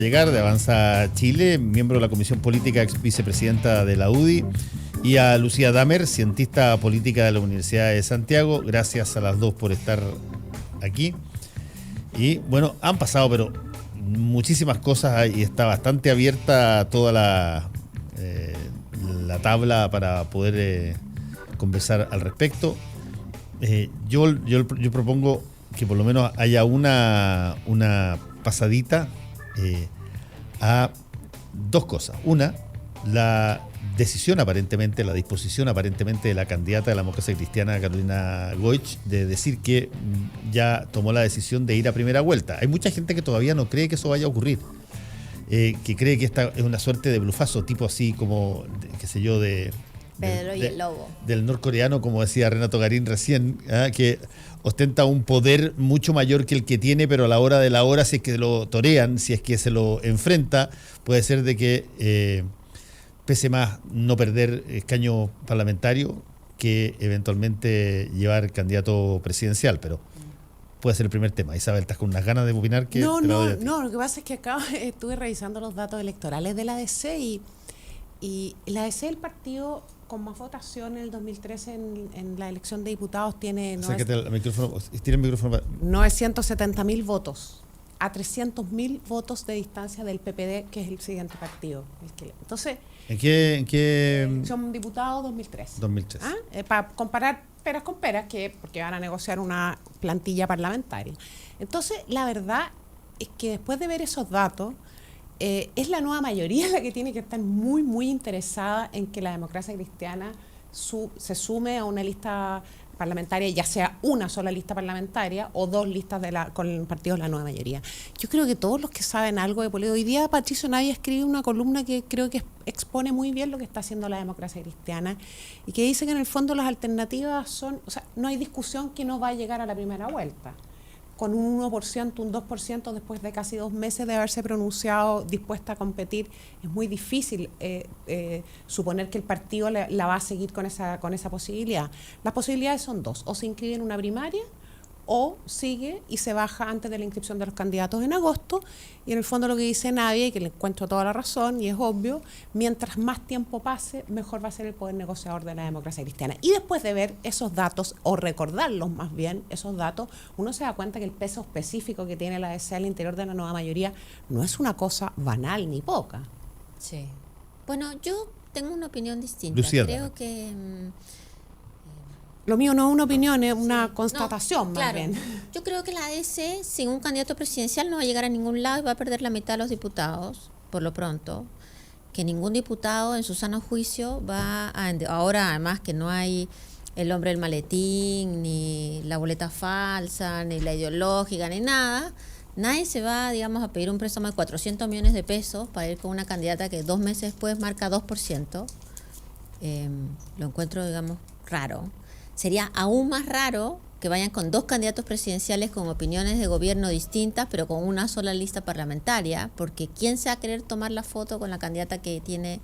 Llegar de Avanza Chile, miembro de la Comisión Política, ex vicepresidenta de la UDI, y a Lucía Damer, cientista política de la Universidad de Santiago. Gracias a las dos por estar aquí. Y bueno, han pasado pero muchísimas cosas y está bastante abierta toda la tabla para poder conversar al respecto. Yo propongo que por lo menos haya una pasadita a dos cosas. Una, la decisión aparentemente, la disposición aparentemente de la candidata de la democracia cristiana, Carolina Goich, de decir que ya tomó la decisión de ir a primera vuelta. Hay mucha gente que todavía no cree que eso vaya a ocurrir, que cree que esta es una suerte de blufazo, tipo así como, qué sé yo, Pedro y el Lobo. Del norcoreano, como decía Renato Garín recién, que ostenta un poder mucho mayor que el que tiene, pero a la hora de la hora, si es que lo torean, si es que se lo enfrenta, puede ser de que pese más no perder escaño parlamentario que eventualmente llevar candidato presidencial, pero puede ser el primer tema. Isabel, ¿estás con unas ganas de opinar? No, lo que pasa es que acá estuve revisando los datos electorales de la ADC y la ADC, el partido con más votación en el 2013 en la elección de diputados, tiene 970.000 votos, a 300.000 votos de distancia del PPD, que es el siguiente partido. Entonces, ¿En qué? Son diputados 2013. Para comparar peras con peras, porque van a negociar una plantilla parlamentaria. Entonces, la verdad es que después de ver esos datos, es la nueva mayoría la que tiene que estar muy, muy interesada en que la democracia cristiana se sume a una lista parlamentaria, ya sea una sola lista parlamentaria o dos listas con partidos de la nueva mayoría. Yo creo que todos los que saben algo de política, hoy día Patricio Navia escribe una columna que creo que expone muy bien lo que está haciendo la democracia cristiana y que dice que en el fondo las alternativas son, o sea, no hay discusión que no va a llegar a la primera vuelta. Con un 1%, un 2% después de casi 2 meses de haberse pronunciado dispuesta a competir, es muy difícil suponer que el partido la va a seguir con esa posibilidad. Las posibilidades son dos: o se inscribe en una primaria o sigue y se baja antes de la inscripción de los candidatos en agosto. Y en el fondo lo que dice Navia, y que le encuentro toda la razón, y es obvio, mientras más tiempo pase, mejor va a ser el poder negociador de la democracia cristiana. Y después de ver esos datos, o recordarlos más bien, esos datos, uno se da cuenta que el peso específico que tiene la ADC al interior de la nueva mayoría no es una cosa banal ni poca. Sí. Bueno, yo tengo una opinión distinta. Lucía, creo que... Lo mío no es una opinión, es una constatación, más bien. Yo creo que la ADC, sin un candidato presidencial, no va a llegar a ningún lado y va a perder la mitad de los diputados, por lo pronto. Que ningún diputado, en su sano juicio, ahora, además, que no hay el hombre del maletín, ni la boleta falsa, ni la ideológica, ni nada. Nadie se va, digamos, a pedir un préstamo de 400 millones de pesos para ir con una candidata que 2 meses después marca 2%. Lo encuentro, digamos, raro. Sería aún más raro que vayan con 2 candidatos presidenciales con opiniones de gobierno distintas, pero con una sola lista parlamentaria, porque ¿quién se va a querer tomar la foto con la candidata que tiene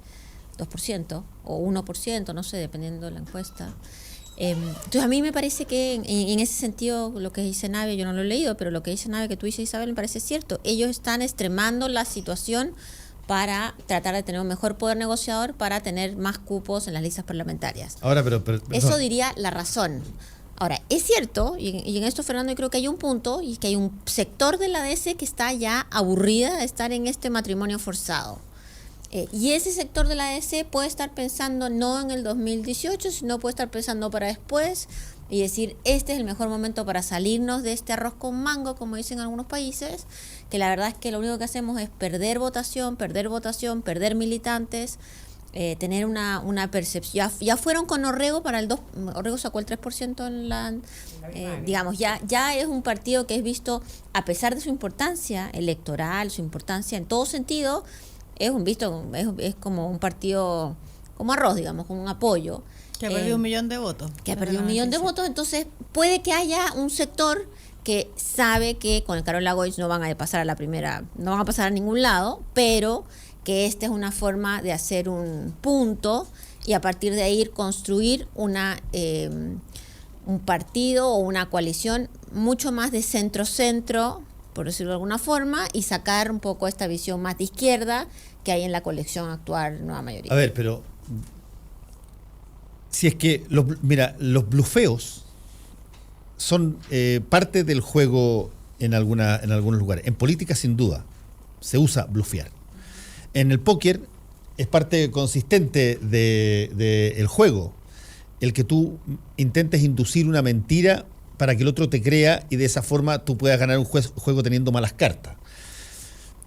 2% o 1%, no sé, dependiendo de la encuesta? Entonces a mí me parece que en ese sentido lo que dice Navia, yo no lo he leído, pero lo que dice Navia, que tú dices, Isabel, me parece cierto. Ellos están extremando la situación para tratar de tener un mejor poder negociador, para tener más cupos en las listas parlamentarias. Ahora, pero eso diría la razón. Ahora, es cierto, y en esto, Fernando, yo creo que hay un punto, y que hay un sector de la ADC que está ya aburrida de estar en este matrimonio forzado. Y ese sector de la ADC puede estar pensando no en el 2018, sino puede estar pensando para después y decir, este es el mejor momento para salirnos de este arroz con mango, como dicen algunos países, que la verdad es que lo único que hacemos es perder votación, perder militantes, tener una percepción. Ya fueron con Orrego para el 2%, Orrego sacó el 3% en la digamos, ya es un partido que es visto, a pesar de su importancia electoral, su importancia en todo sentido, es como un partido como arroz, digamos, como un apoyo. Que ha perdido 1 millón de votos. Que ha perdido 1 millón de votos, entonces puede que haya un sector que sabe que con el Carola Goich no van a pasar a la primera, no van a pasar a ningún lado, pero que esta es una forma de hacer un punto y a partir de ahí construir un partido o una coalición mucho más de centro-centro por decirlo de alguna forma, y sacar un poco esta visión más de izquierda que hay en la colección actual Nueva Mayoría. A ver, pero si es que los blufeos son parte del juego en algunos lugares. En política, sin duda, se usa blufear. En el póker es parte consistente del juego el que tú intentes inducir una mentira para que el otro te crea y de esa forma tú puedas ganar un juego teniendo malas cartas.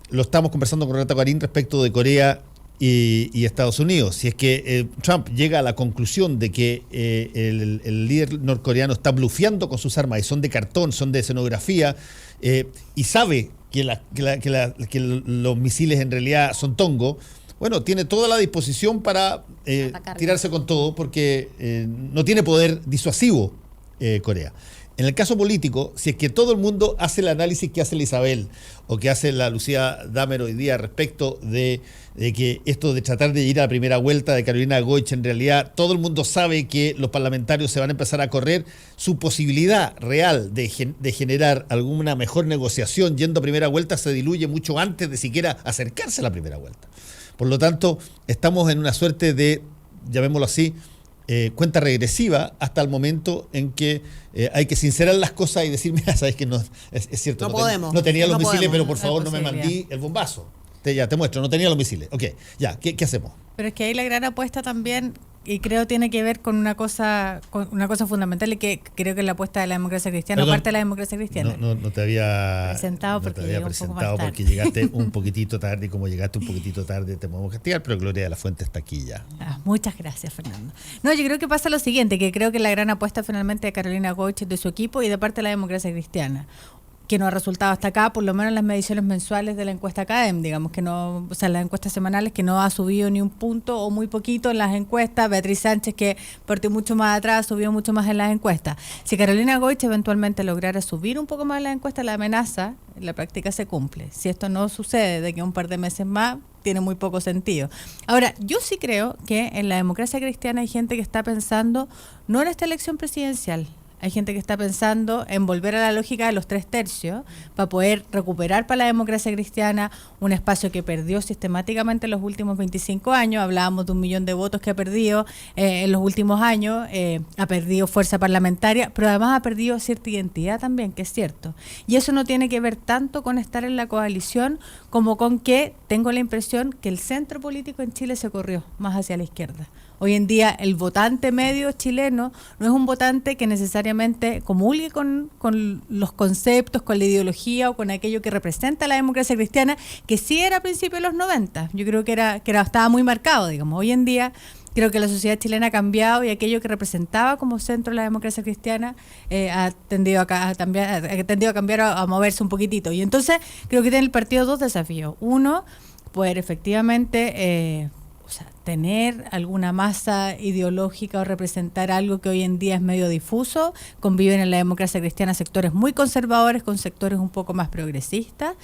Lo estamos conversando con Renata Guarín respecto de Corea y Estados Unidos. Si es que Trump llega a la conclusión de que el líder norcoreano está blufeando con sus armas y son de cartón, son de escenografía, y sabe que los misiles en realidad son tongo, bueno, tiene toda la disposición para tirarse con todo porque no tiene poder disuasivo Corea. En el caso político, si es que todo el mundo hace el análisis que hace la Isabel o que hace la Lucía Damer hoy día respecto de que esto de tratar de ir a la primera vuelta de Carolina Goich, en realidad todo el mundo sabe que los parlamentarios se van a empezar a correr, su posibilidad real de generar alguna mejor negociación yendo a primera vuelta se diluye mucho antes de siquiera acercarse a la primera vuelta. Por lo tanto, estamos en una suerte de, llamémoslo así, cuenta regresiva hasta el momento en que hay que sincerar las cosas y decir, mira, sabes que no es cierto, no tenía los misiles, pero por favor no me mandí el bombazo. Ya te muestro, no tenía los misiles. Ok, ya, ¿qué hacemos? Pero es que ahí la gran apuesta también, y creo tiene que ver con una cosa fundamental, y que creo que es la apuesta de la democracia cristiana, Perdón, parte de la democracia cristiana. No te había presentado porque llegué un poco más tarde. Porque llegaste un poquitito tarde, y como llegaste un poquitito tarde te podemos castigar, pero Gloria de la Fuente está aquí ya. Muchas gracias, Fernando. No, yo creo que pasa lo siguiente, que creo que la gran apuesta finalmente de Carolina Goich, de su equipo y de parte de la democracia cristiana, que no ha resultado hasta acá, por lo menos en las mediciones mensuales de la encuesta CADEM, digamos que no, o sea, las encuestas semanales, que no ha subido ni un punto o muy poquito en las encuestas. Beatriz Sánchez, que partió mucho más atrás, subió mucho más en las encuestas. Si Carolina Goich eventualmente lograra subir un poco más en las encuestas, la amenaza en la práctica se cumple. Si esto no sucede de que un par de meses más, tiene muy poco sentido. Ahora, yo sí creo que en la democracia cristiana hay gente que está pensando no en esta elección presidencial. Hay gente que está pensando en volver a la lógica de los 3/3 para poder recuperar para la democracia cristiana un espacio que perdió sistemáticamente en los últimos 25 años. Hablábamos de 1 millón de votos que ha perdido en los últimos años. Ha perdido fuerza parlamentaria, pero además ha perdido cierta identidad también, que es cierto. Y eso no tiene que ver tanto con estar en la coalición como con que tengo la impresión que el centro político en Chile se corrió más hacia la izquierda. Hoy en día el votante medio chileno no es un votante que necesariamente comulgue con los conceptos, con la ideología o con aquello que representa la democracia cristiana, que sí era a principios de los 90. Yo creo que estaba muy marcado, digamos. Hoy en día creo que la sociedad chilena ha cambiado y aquello que representaba como centro de la democracia cristiana ha tendido a cambiar, a moverse un poquitito. Y entonces creo que tiene el partido dos desafíos. Uno, poder efectivamente tener alguna masa ideológica o representar algo que hoy en día es medio difuso. Conviven en la democracia cristiana sectores muy conservadores con sectores un poco más progresistas.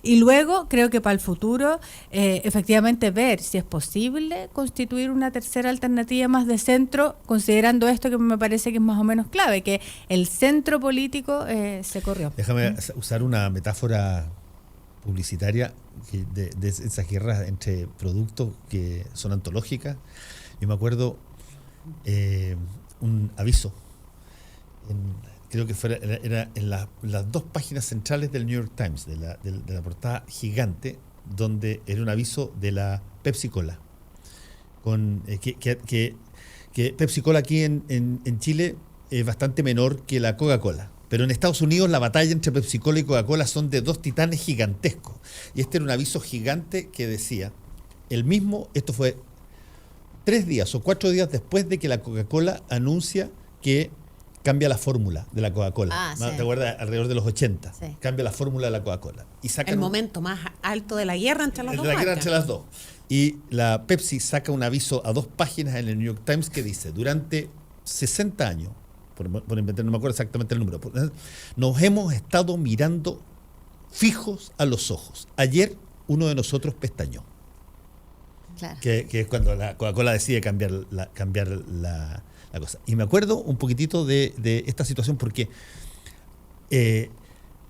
Y luego creo que para el futuro efectivamente ver si es posible constituir una tercera alternativa más de centro, considerando esto que me parece que es más o menos clave, que el centro político se corrió. Déjame usar una metáfora publicitaria de esas guerras entre productos que son antológicas. Yo me acuerdo un aviso, creo que era en las dos páginas centrales del New York Times, de la portada gigante, donde era un aviso de la Pepsi Cola, que Pepsi Cola aquí en Chile es bastante menor que la Coca-Cola. Pero en Estados Unidos la batalla entre Pepsi Cola y Coca-Cola son de dos titanes gigantescos. Y este era un aviso gigante que decía, esto fue 3 días o 4 días después de que la Coca-Cola anuncia que cambia la fórmula de la Coca-Cola. Sí. ¿Te acuerdas? Alrededor de los 80. Sí. Cambia la fórmula de la Coca-Cola. Y sacan el momento más alto de la guerra entre las dos marcas. Y la Pepsi saca un aviso a 2 páginas en el New York Times que dice, durante 60 años, por inventar, no me acuerdo exactamente el número, nos hemos estado mirando fijos a los ojos. Ayer uno de nosotros pestañeó. Claro. Que es cuando la Coca-Cola decide cambiar la cosa. Y me acuerdo un poquitito de esta situación porque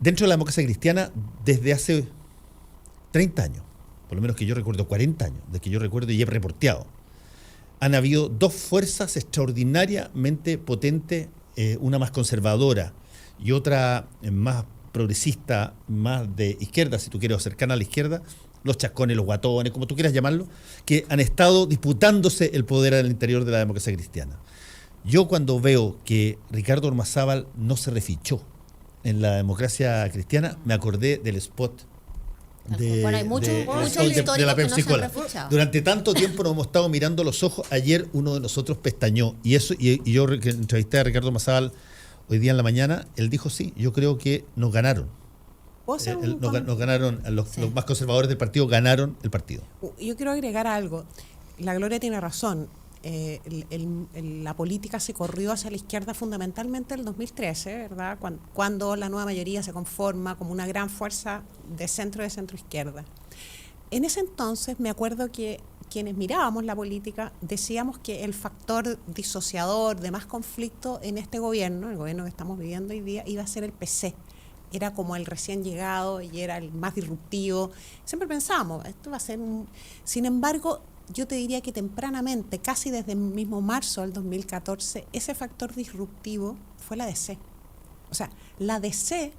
dentro de la democracia cristiana, desde hace 30 años, por lo menos que yo recuerdo, 40 años, de que yo recuerdo y he reporteado, han habido dos fuerzas extraordinariamente potentes, una más conservadora y otra más progresista, más de izquierda, si tú quieres, o cercana a la izquierda, los chascones, los guatones, como tú quieras llamarlo, que han estado disputándose el poder al interior de la democracia cristiana. Yo cuando veo que Ricardo Ormazábal no se refichó en la democracia cristiana, me acordé del spot de la Pepsi Cola. Durante tanto tiempo nos hemos estado mirando los ojos. Ayer uno de nosotros pestañó y yo que entrevisté a Ricardo Ormazábal hoy día en la mañana, él dijo sí, yo creo que nos ganaron. Nos ganaron, los más conservadores del partido ganaron el partido. Yo quiero agregar algo. La Gloria tiene razón. La política se corrió hacia la izquierda fundamentalmente en el 2013, ¿verdad? Cuando la nueva mayoría se conforma como una gran fuerza de centro-izquierda. En ese entonces me acuerdo que quienes mirábamos la política decíamos que el factor disociador de más conflicto en este gobierno, el gobierno que estamos viviendo hoy día, iba a ser el PC. Era como el recién llegado y era el más disruptivo. Siempre pensábamos, esto va a ser Sin embargo, yo te diría que tempranamente, casi desde el mismo marzo del 2014, ese factor disruptivo fue la DC. O sea, la DC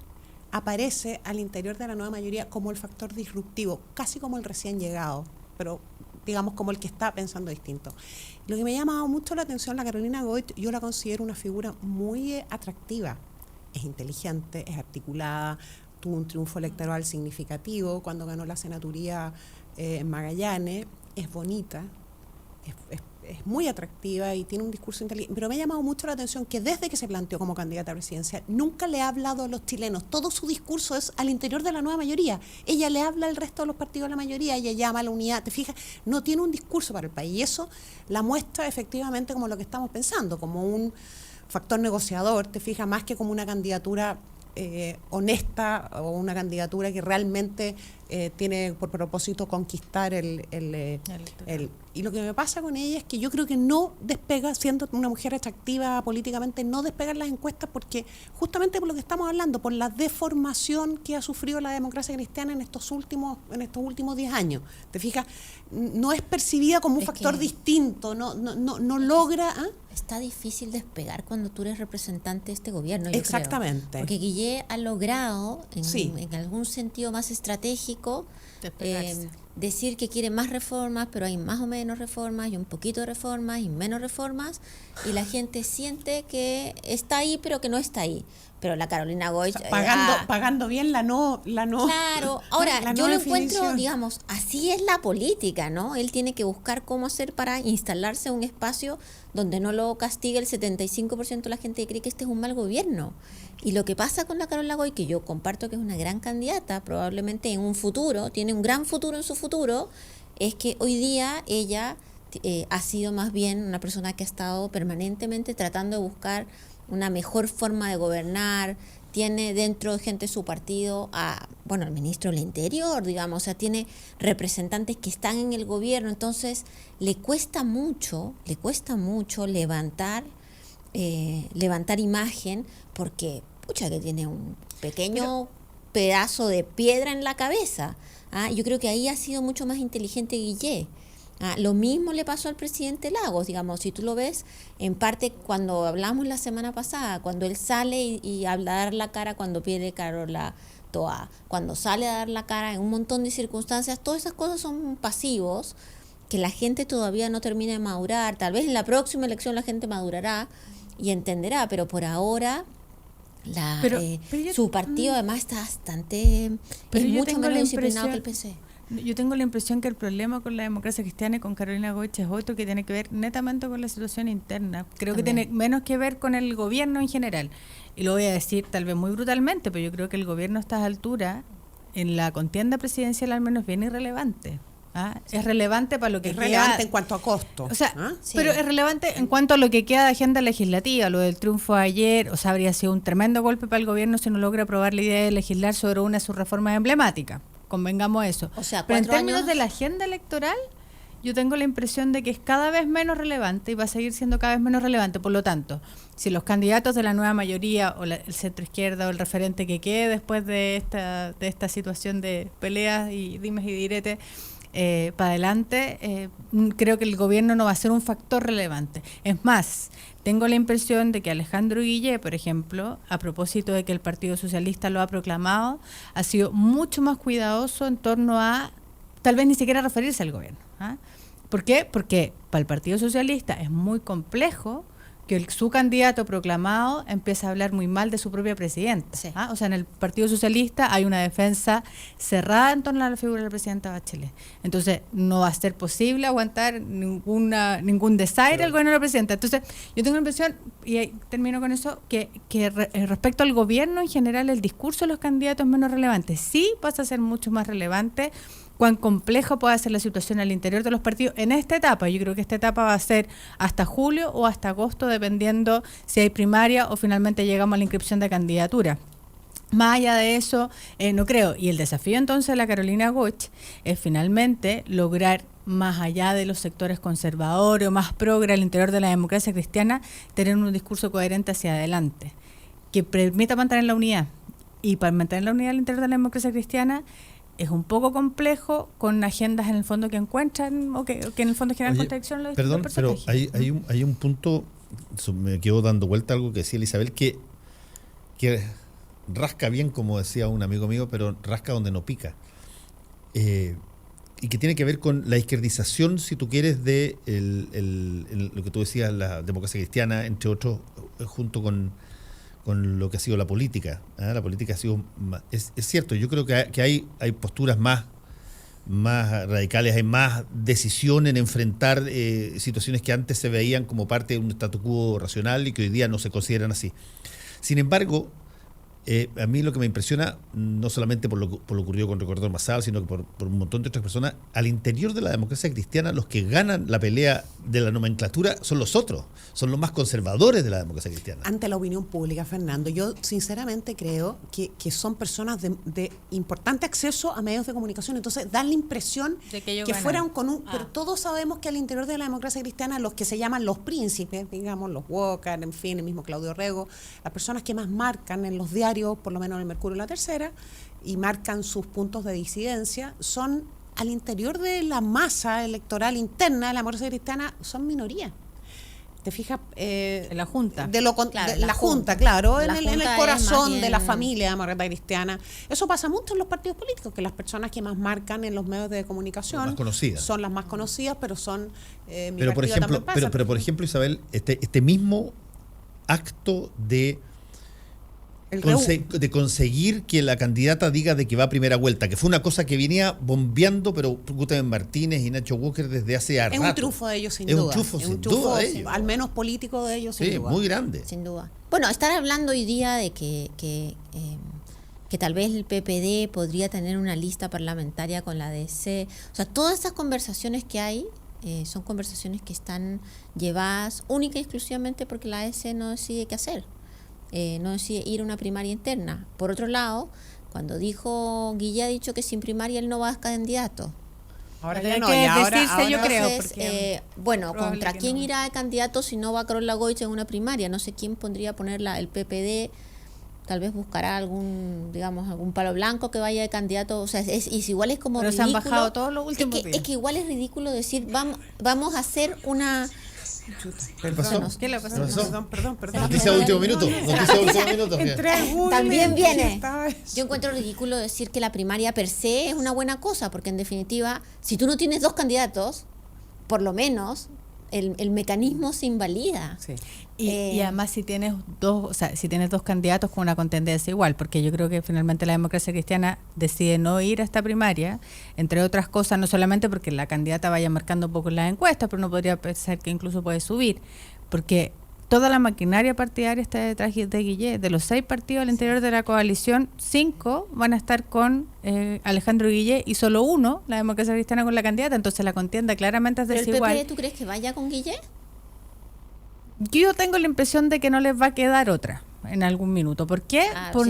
aparece al interior de la nueva mayoría como el factor disruptivo, casi como el recién llegado, pero digamos como el que está pensando distinto. Lo que me ha llamado mucho la atención, la Carolina Goich, yo la considero una figura muy atractiva. Es inteligente, es articulada, tuvo un triunfo electoral significativo cuando ganó la senaturía en Magallanes, es bonita, es muy atractiva y tiene un discurso inteligente, pero me ha llamado mucho la atención que desde que se planteó como candidata a presidencia nunca le ha hablado a los chilenos, todo su discurso es al interior de la nueva mayoría, ella le habla al resto de los partidos de la mayoría, ella llama a la unidad, te fijas, no tiene un discurso para el país y eso la muestra efectivamente como lo que estamos pensando, como un factor negociador, te fijas, más que como una candidatura honesta o una candidatura que realmente tiene por propósito conquistar y lo que me pasa con ella es que yo creo que no despega, siendo una mujer atractiva políticamente, no despega en las encuestas porque justamente por lo que estamos hablando, por la deformación que ha sufrido la democracia cristiana en estos últimos 10 años. ¿Te fijas? No es percibida como un factor distinto, no logra... Está difícil despegar cuando tú eres representante de este gobierno, yo Exactamente. creo. Porque Guillé ha logrado, en algún sentido más estratégico, decir que quiere más reformas, pero hay más o menos reformas, y un poquito de reformas, y menos reformas, y la gente siente que está ahí, pero que no está ahí. Pero la Carolina Goich... O sea, pagando bien la no... Claro, ahora yo lo encuentro, digamos, así es la política, ¿no? Él tiene que buscar cómo hacer para instalarse en un espacio donde no lo castigue el 75% de la gente que cree que este es un mal gobierno. Y lo que pasa con la Carolina Goich, que yo comparto que es una gran candidata, probablemente en un futuro, tiene un gran futuro en su futuro, es que hoy día ella ha sido más bien una persona que ha estado permanentemente tratando de buscar una mejor forma de gobernar, tiene dentro de gente de su partido al ministro del Interior, digamos, o sea, tiene representantes que están en el gobierno, entonces le cuesta mucho levantar imagen, porque, que tiene un pequeño pedazo de piedra en la cabeza. Yo creo que ahí ha sido mucho más inteligente Guillé. Lo mismo le pasó al presidente Lagos, digamos, si tú lo ves, en parte cuando hablamos la semana pasada, cuando él sale y habla a dar la cara cuando pierde Carola Toa, cuando sale a dar la cara en un montón de circunstancias, todas esas cosas son pasivos que la gente todavía no termina de madurar, tal vez en la próxima elección la gente madurará y entenderá, pero por ahora su partido además está bastante, es mucho menos disciplinado que el PC. Yo tengo la impresión que el problema con la democracia cristiana y con Carolina Goich es otro que tiene que ver netamente con la situación interna. Creo que tiene menos que ver con el gobierno en general. Y lo voy a decir tal vez muy brutalmente, pero yo creo que el gobierno a estas alturas, en la contienda presidencial al menos, bien irrelevante. Sí. Es relevante para lo que es queda. Es relevante en cuanto a costo. O sea, pero es relevante en cuanto a lo que queda de agenda legislativa. Lo del triunfo de ayer, o sea, habría sido un tremendo golpe para el gobierno si no logra aprobar la idea de legislar sobre una de sus reformas emblemáticas. Convengamos eso. O sea, pero en términos de la agenda electoral, yo tengo la impresión de que es cada vez menos relevante y va a seguir siendo cada vez menos relevante. Por lo tanto, si los candidatos de la nueva mayoría o el centro izquierda o el referente que quede después de esta situación de peleas y dimes y diretes para adelante, creo que el gobierno no va a ser un factor relevante. Es más, tengo la impresión de que Alejandro Guillé, por ejemplo, a propósito de que el Partido Socialista lo ha proclamado, ha sido mucho más cuidadoso en torno a tal vez ni siquiera referirse al gobierno. ¿Por qué? Porque para el Partido Socialista es muy complejo que su candidato proclamado empiece a hablar muy mal de su propia presidenta. Sí. O sea, en el Partido Socialista hay una defensa cerrada en torno a la figura de la presidenta Bachelet. Entonces, no va a ser posible aguantar ningún desaire al gobierno de la presidenta. Entonces, yo tengo la impresión, y ahí termino con eso, que respecto al gobierno en general, el discurso de los candidatos es menos relevante. Sí pasa a ser mucho más relevante cuán complejo puede ser la situación al interior de los partidos en esta etapa. Yo creo que esta etapa va a ser hasta julio o hasta agosto, dependiendo si hay primaria o finalmente llegamos a la inscripción de candidatura. Más allá de eso, no creo. Y el desafío entonces de la Carolina Goich es finalmente lograr, más allá de los sectores conservadores o más progre al interior de la democracia cristiana, tener un discurso coherente hacia adelante, que permita mantener la unidad. Y para mantener la unidad al interior de la democracia cristiana, es un poco complejo con agendas en el fondo que encuentran o que en el fondo generan contradicción. Perdón, pero hay un punto, me quedo dando vuelta a algo que decía Isabel, que rasca bien, como decía un amigo mío, pero rasca donde no pica. Y que tiene que ver con la izquierdización, si tú quieres, de lo que tú decías, la democracia cristiana, entre otros, junto con lo que ha sido la política. La política ha sido... Es cierto, yo creo que hay posturas más radicales, hay más decisión en enfrentar situaciones que antes se veían como parte de un statu quo racional y que hoy día no se consideran así. Sin embargo, a mí lo que me impresiona, no solamente por lo ocurrido con Recordador Massal, sino que por un montón de otras personas, al interior de la democracia cristiana, los que ganan la pelea de la nomenclatura son los otros, son los más conservadores de la democracia cristiana. Ante la opinión pública, Fernando, yo sinceramente creo que son personas de importante acceso a medios de comunicación, entonces dan la impresión de que fueran con un... Pero todos sabemos que al interior de la democracia cristiana, los que se llaman los príncipes, digamos, los Walker, en fin, el mismo Claudio Rego, las personas que más marcan en los diarios, por lo menos en el Mercurio y La Tercera, y marcan sus puntos de disidencia, son al interior de la masa electoral interna de la democracia cristiana, son minoría. ¿Te fijas? En la Junta. La Junta, claro, en el corazón de la familia demócrata cristiana. Eso pasa mucho en los partidos políticos, que las personas que más marcan en los medios de comunicación son las más conocidas, pero son... pero por ejemplo, Isabel, este mismo acto de conseguir que la candidata diga de que va a primera vuelta, que fue una cosa que venía bombeando, pero Gutenberg Martínez y Nacho Walker desde hace rato. Es un triunfo de ellos, sin duda. Es un triunfo de ellos. Al menos político de ellos, sin duda. Sí, muy grande. Sin duda. Bueno, estar hablando hoy día de que tal vez el PPD podría tener una lista parlamentaria con la DC. O sea, todas esas conversaciones que hay son conversaciones que están llevadas única y exclusivamente porque la DC no decide qué hacer. No decide ir a una primaria interna. Por otro lado, cuando Guille ha dicho que sin primaria él no va a candidato. Ahora ya no, decirse, yo creo. Bueno, ¿contra quién irá de candidato si no va Carola Goich en una primaria? No sé quién pondría a ponerla el PPD. Tal vez buscará algún palo blanco que vaya de candidato. O sea, igual es como pero ridículo. Se han bajado todos los últimos días. Es que igual es ridículo decir, vamos a hacer una... ¿Qué pasó? ¿Qué le pasó? Perdón. Noticia de último minuto. También viene. Yo encuentro ridículo decir que la primaria per se es una buena cosa, porque en definitiva, si tú no tienes dos candidatos, por lo menos el mecanismo se invalida. Sí. Y además si tienes dos candidatos con una contendencia igual, porque yo creo que finalmente la democracia cristiana decide no ir a esta primaria, entre otras cosas, no solamente porque la candidata vaya marcando un poco en las encuestas, pero uno podría pensar que incluso puede subir, porque toda la maquinaria partidaria está detrás de Guillé. De los 6 partidos al interior de la coalición, 5 van a estar con Alejandro Guillé y solo 1, la democracia cristiana, con la candidata. Entonces la contienda claramente es desigual. ¿El PP tú crees que vaya con Guillé? Yo tengo la impresión de que no les va a quedar otra en algún minuto. ¿Por qué? Por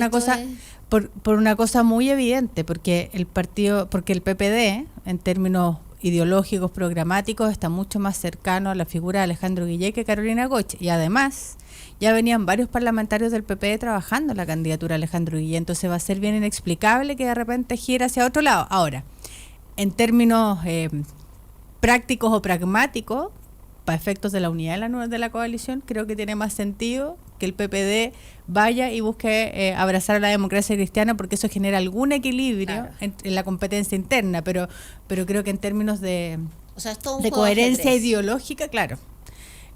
una cosa muy evidente, porque el PPD, en términos ideológicos, programáticos, está mucho más cercano a la figura de Alejandro Guillé que Carolina Goich. Y además, ya venían varios parlamentarios del PP trabajando en la candidatura de Alejandro Guillé, entonces va a ser bien inexplicable que de repente gire hacia otro lado. Ahora, en términos prácticos o pragmáticos, para efectos de la unidad de la coalición, creo que tiene más sentido que el PPD vaya y busque abrazar a la democracia cristiana, porque eso genera algún equilibrio en la competencia interna, pero creo que en términos de coherencia ideológica, claro,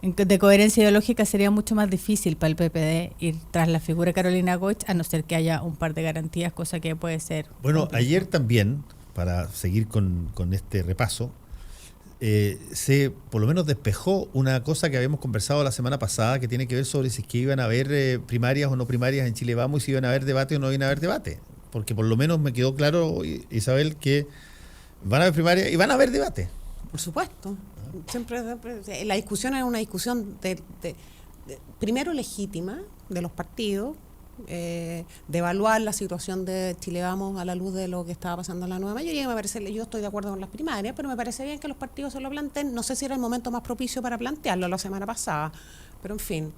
de coherencia ideológica sería mucho más difícil para el PPD ir tras la figura de Carolina Goich, a no ser que haya un par de garantías, cosa que puede ser. Bueno, ayer también, para seguir con este repaso, se por lo menos despejó una cosa que habíamos conversado la semana pasada, que tiene que ver sobre si es que iban a haber primarias o no primarias en Chile Vamos, y si iban a haber debate o no iban a haber debate. Porque por lo menos me quedó claro, Isabel, que van a haber primarias y van a haber debate. Por supuesto. Siempre la discusión es una discusión primero legítima de los partidos, de evaluar la situación de Chile Vamos a la luz de lo que estaba pasando en la nueva mayoría. Me parece, yo estoy de acuerdo con las primarias, pero me parece bien que los partidos se lo planteen. No sé si era el momento más propicio para plantearlo la semana pasada, pero en fin.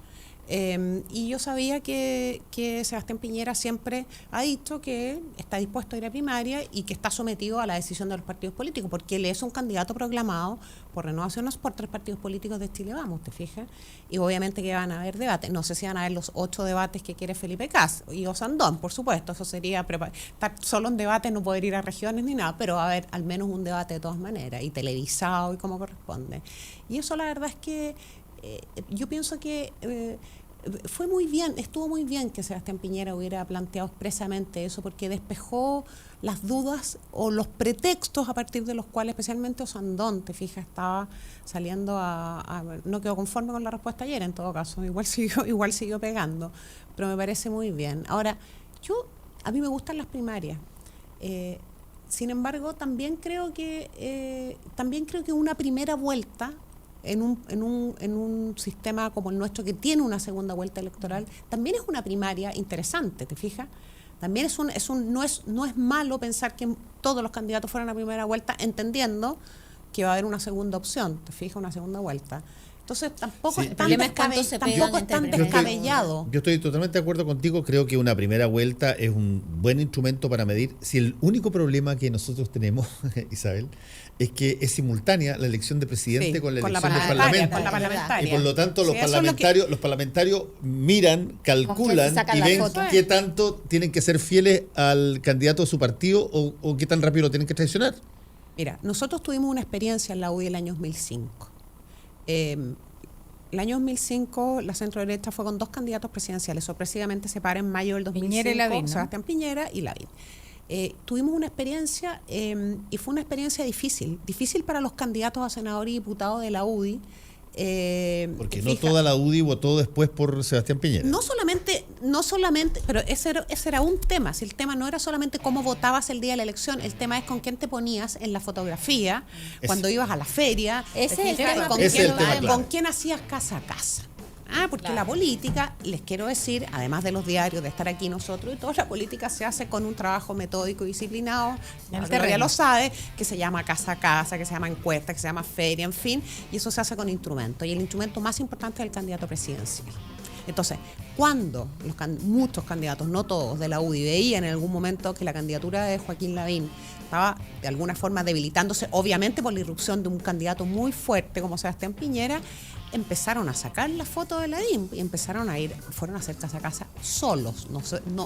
Y yo sabía que Sebastián Piñera siempre ha dicho que está dispuesto a ir a primaria y que está sometido a la decisión de los partidos políticos, porque él es un candidato proclamado por Renovación por 3 partidos políticos de Chile Vamos, ¿te fijas? Y obviamente que van a haber debates. No sé si van a haber los 8 debates que quiere Felipe Kast y Osandón, por supuesto. Eso sería estar solo en debates, no poder ir a regiones ni nada, pero va a haber al menos un debate de todas maneras, y televisado y como corresponde. Y eso la verdad es que yo pienso que fue muy bien, estuvo muy bien que Sebastián Piñera hubiera planteado expresamente eso, porque despejó las dudas o los pretextos a partir de los cuales especialmente Osandón, te fijas, estaba saliendo no quedó conforme con la respuesta ayer, en todo caso, igual siguió pegando, pero me parece muy bien. Ahora, a mí me gustan las primarias. Sin embargo, también creo que una primera vuelta en un sistema como el nuestro, que tiene una segunda vuelta electoral, también es una primaria interesante, ¿te fijas? También no es malo pensar que todos los candidatos fueran a primera vuelta, entendiendo que va a haber una segunda opción, ¿te fijas? Una segunda vuelta. Entonces tampoco es tan descabellado. Yo estoy totalmente de acuerdo contigo. Creo que una primera vuelta es un buen instrumento para medir. Si el único problema que nosotros tenemos, Isabel, es que es simultánea la elección de presidente con la elección del Parlamento. Y por lo tanto los parlamentarios miran, calculan y ven qué tanto tienen que ser fieles al candidato de su partido o qué tan rápido lo tienen que traicionar. Mira, nosotros tuvimos una experiencia en la UDI el año 2005. El año 2005 la centro-derecha fue con 2 candidatos presidenciales, sorpresivamente se para en mayo del 2005, Piñera y Lavín, ¿no? Sebastián Piñera y Lavín. Tuvimos una experiencia y fue una experiencia difícil para los candidatos a senador y diputado de la UDI. Porque no toda la UDI votó después por Sebastián Piñera. No solamente, pero ese era un tema. Si el tema no era solamente cómo votabas el día de la elección, el tema es con quién te ponías en la fotografía, cuando ibas a la feria, con quién hacías casa a casa. Porque la política, les quiero decir, además de los diarios, de estar aquí nosotros y todo, la política se hace con un trabajo metódico y disciplinado, ya lo sabe, que se llama casa a casa, que se llama encuesta, que se llama feria, en fin, y eso se hace con instrumentos. Y el instrumento más importante es el candidato presidencial. Entonces, cuando muchos candidatos, no todos, de la UDI veían en algún momento que la candidatura de Joaquín Lavín estaba de alguna forma debilitándose, obviamente por la irrupción de un candidato muy fuerte como Sebastián Piñera, empezaron a sacar la foto de Lavín y fueron a hacer casa a casa solos.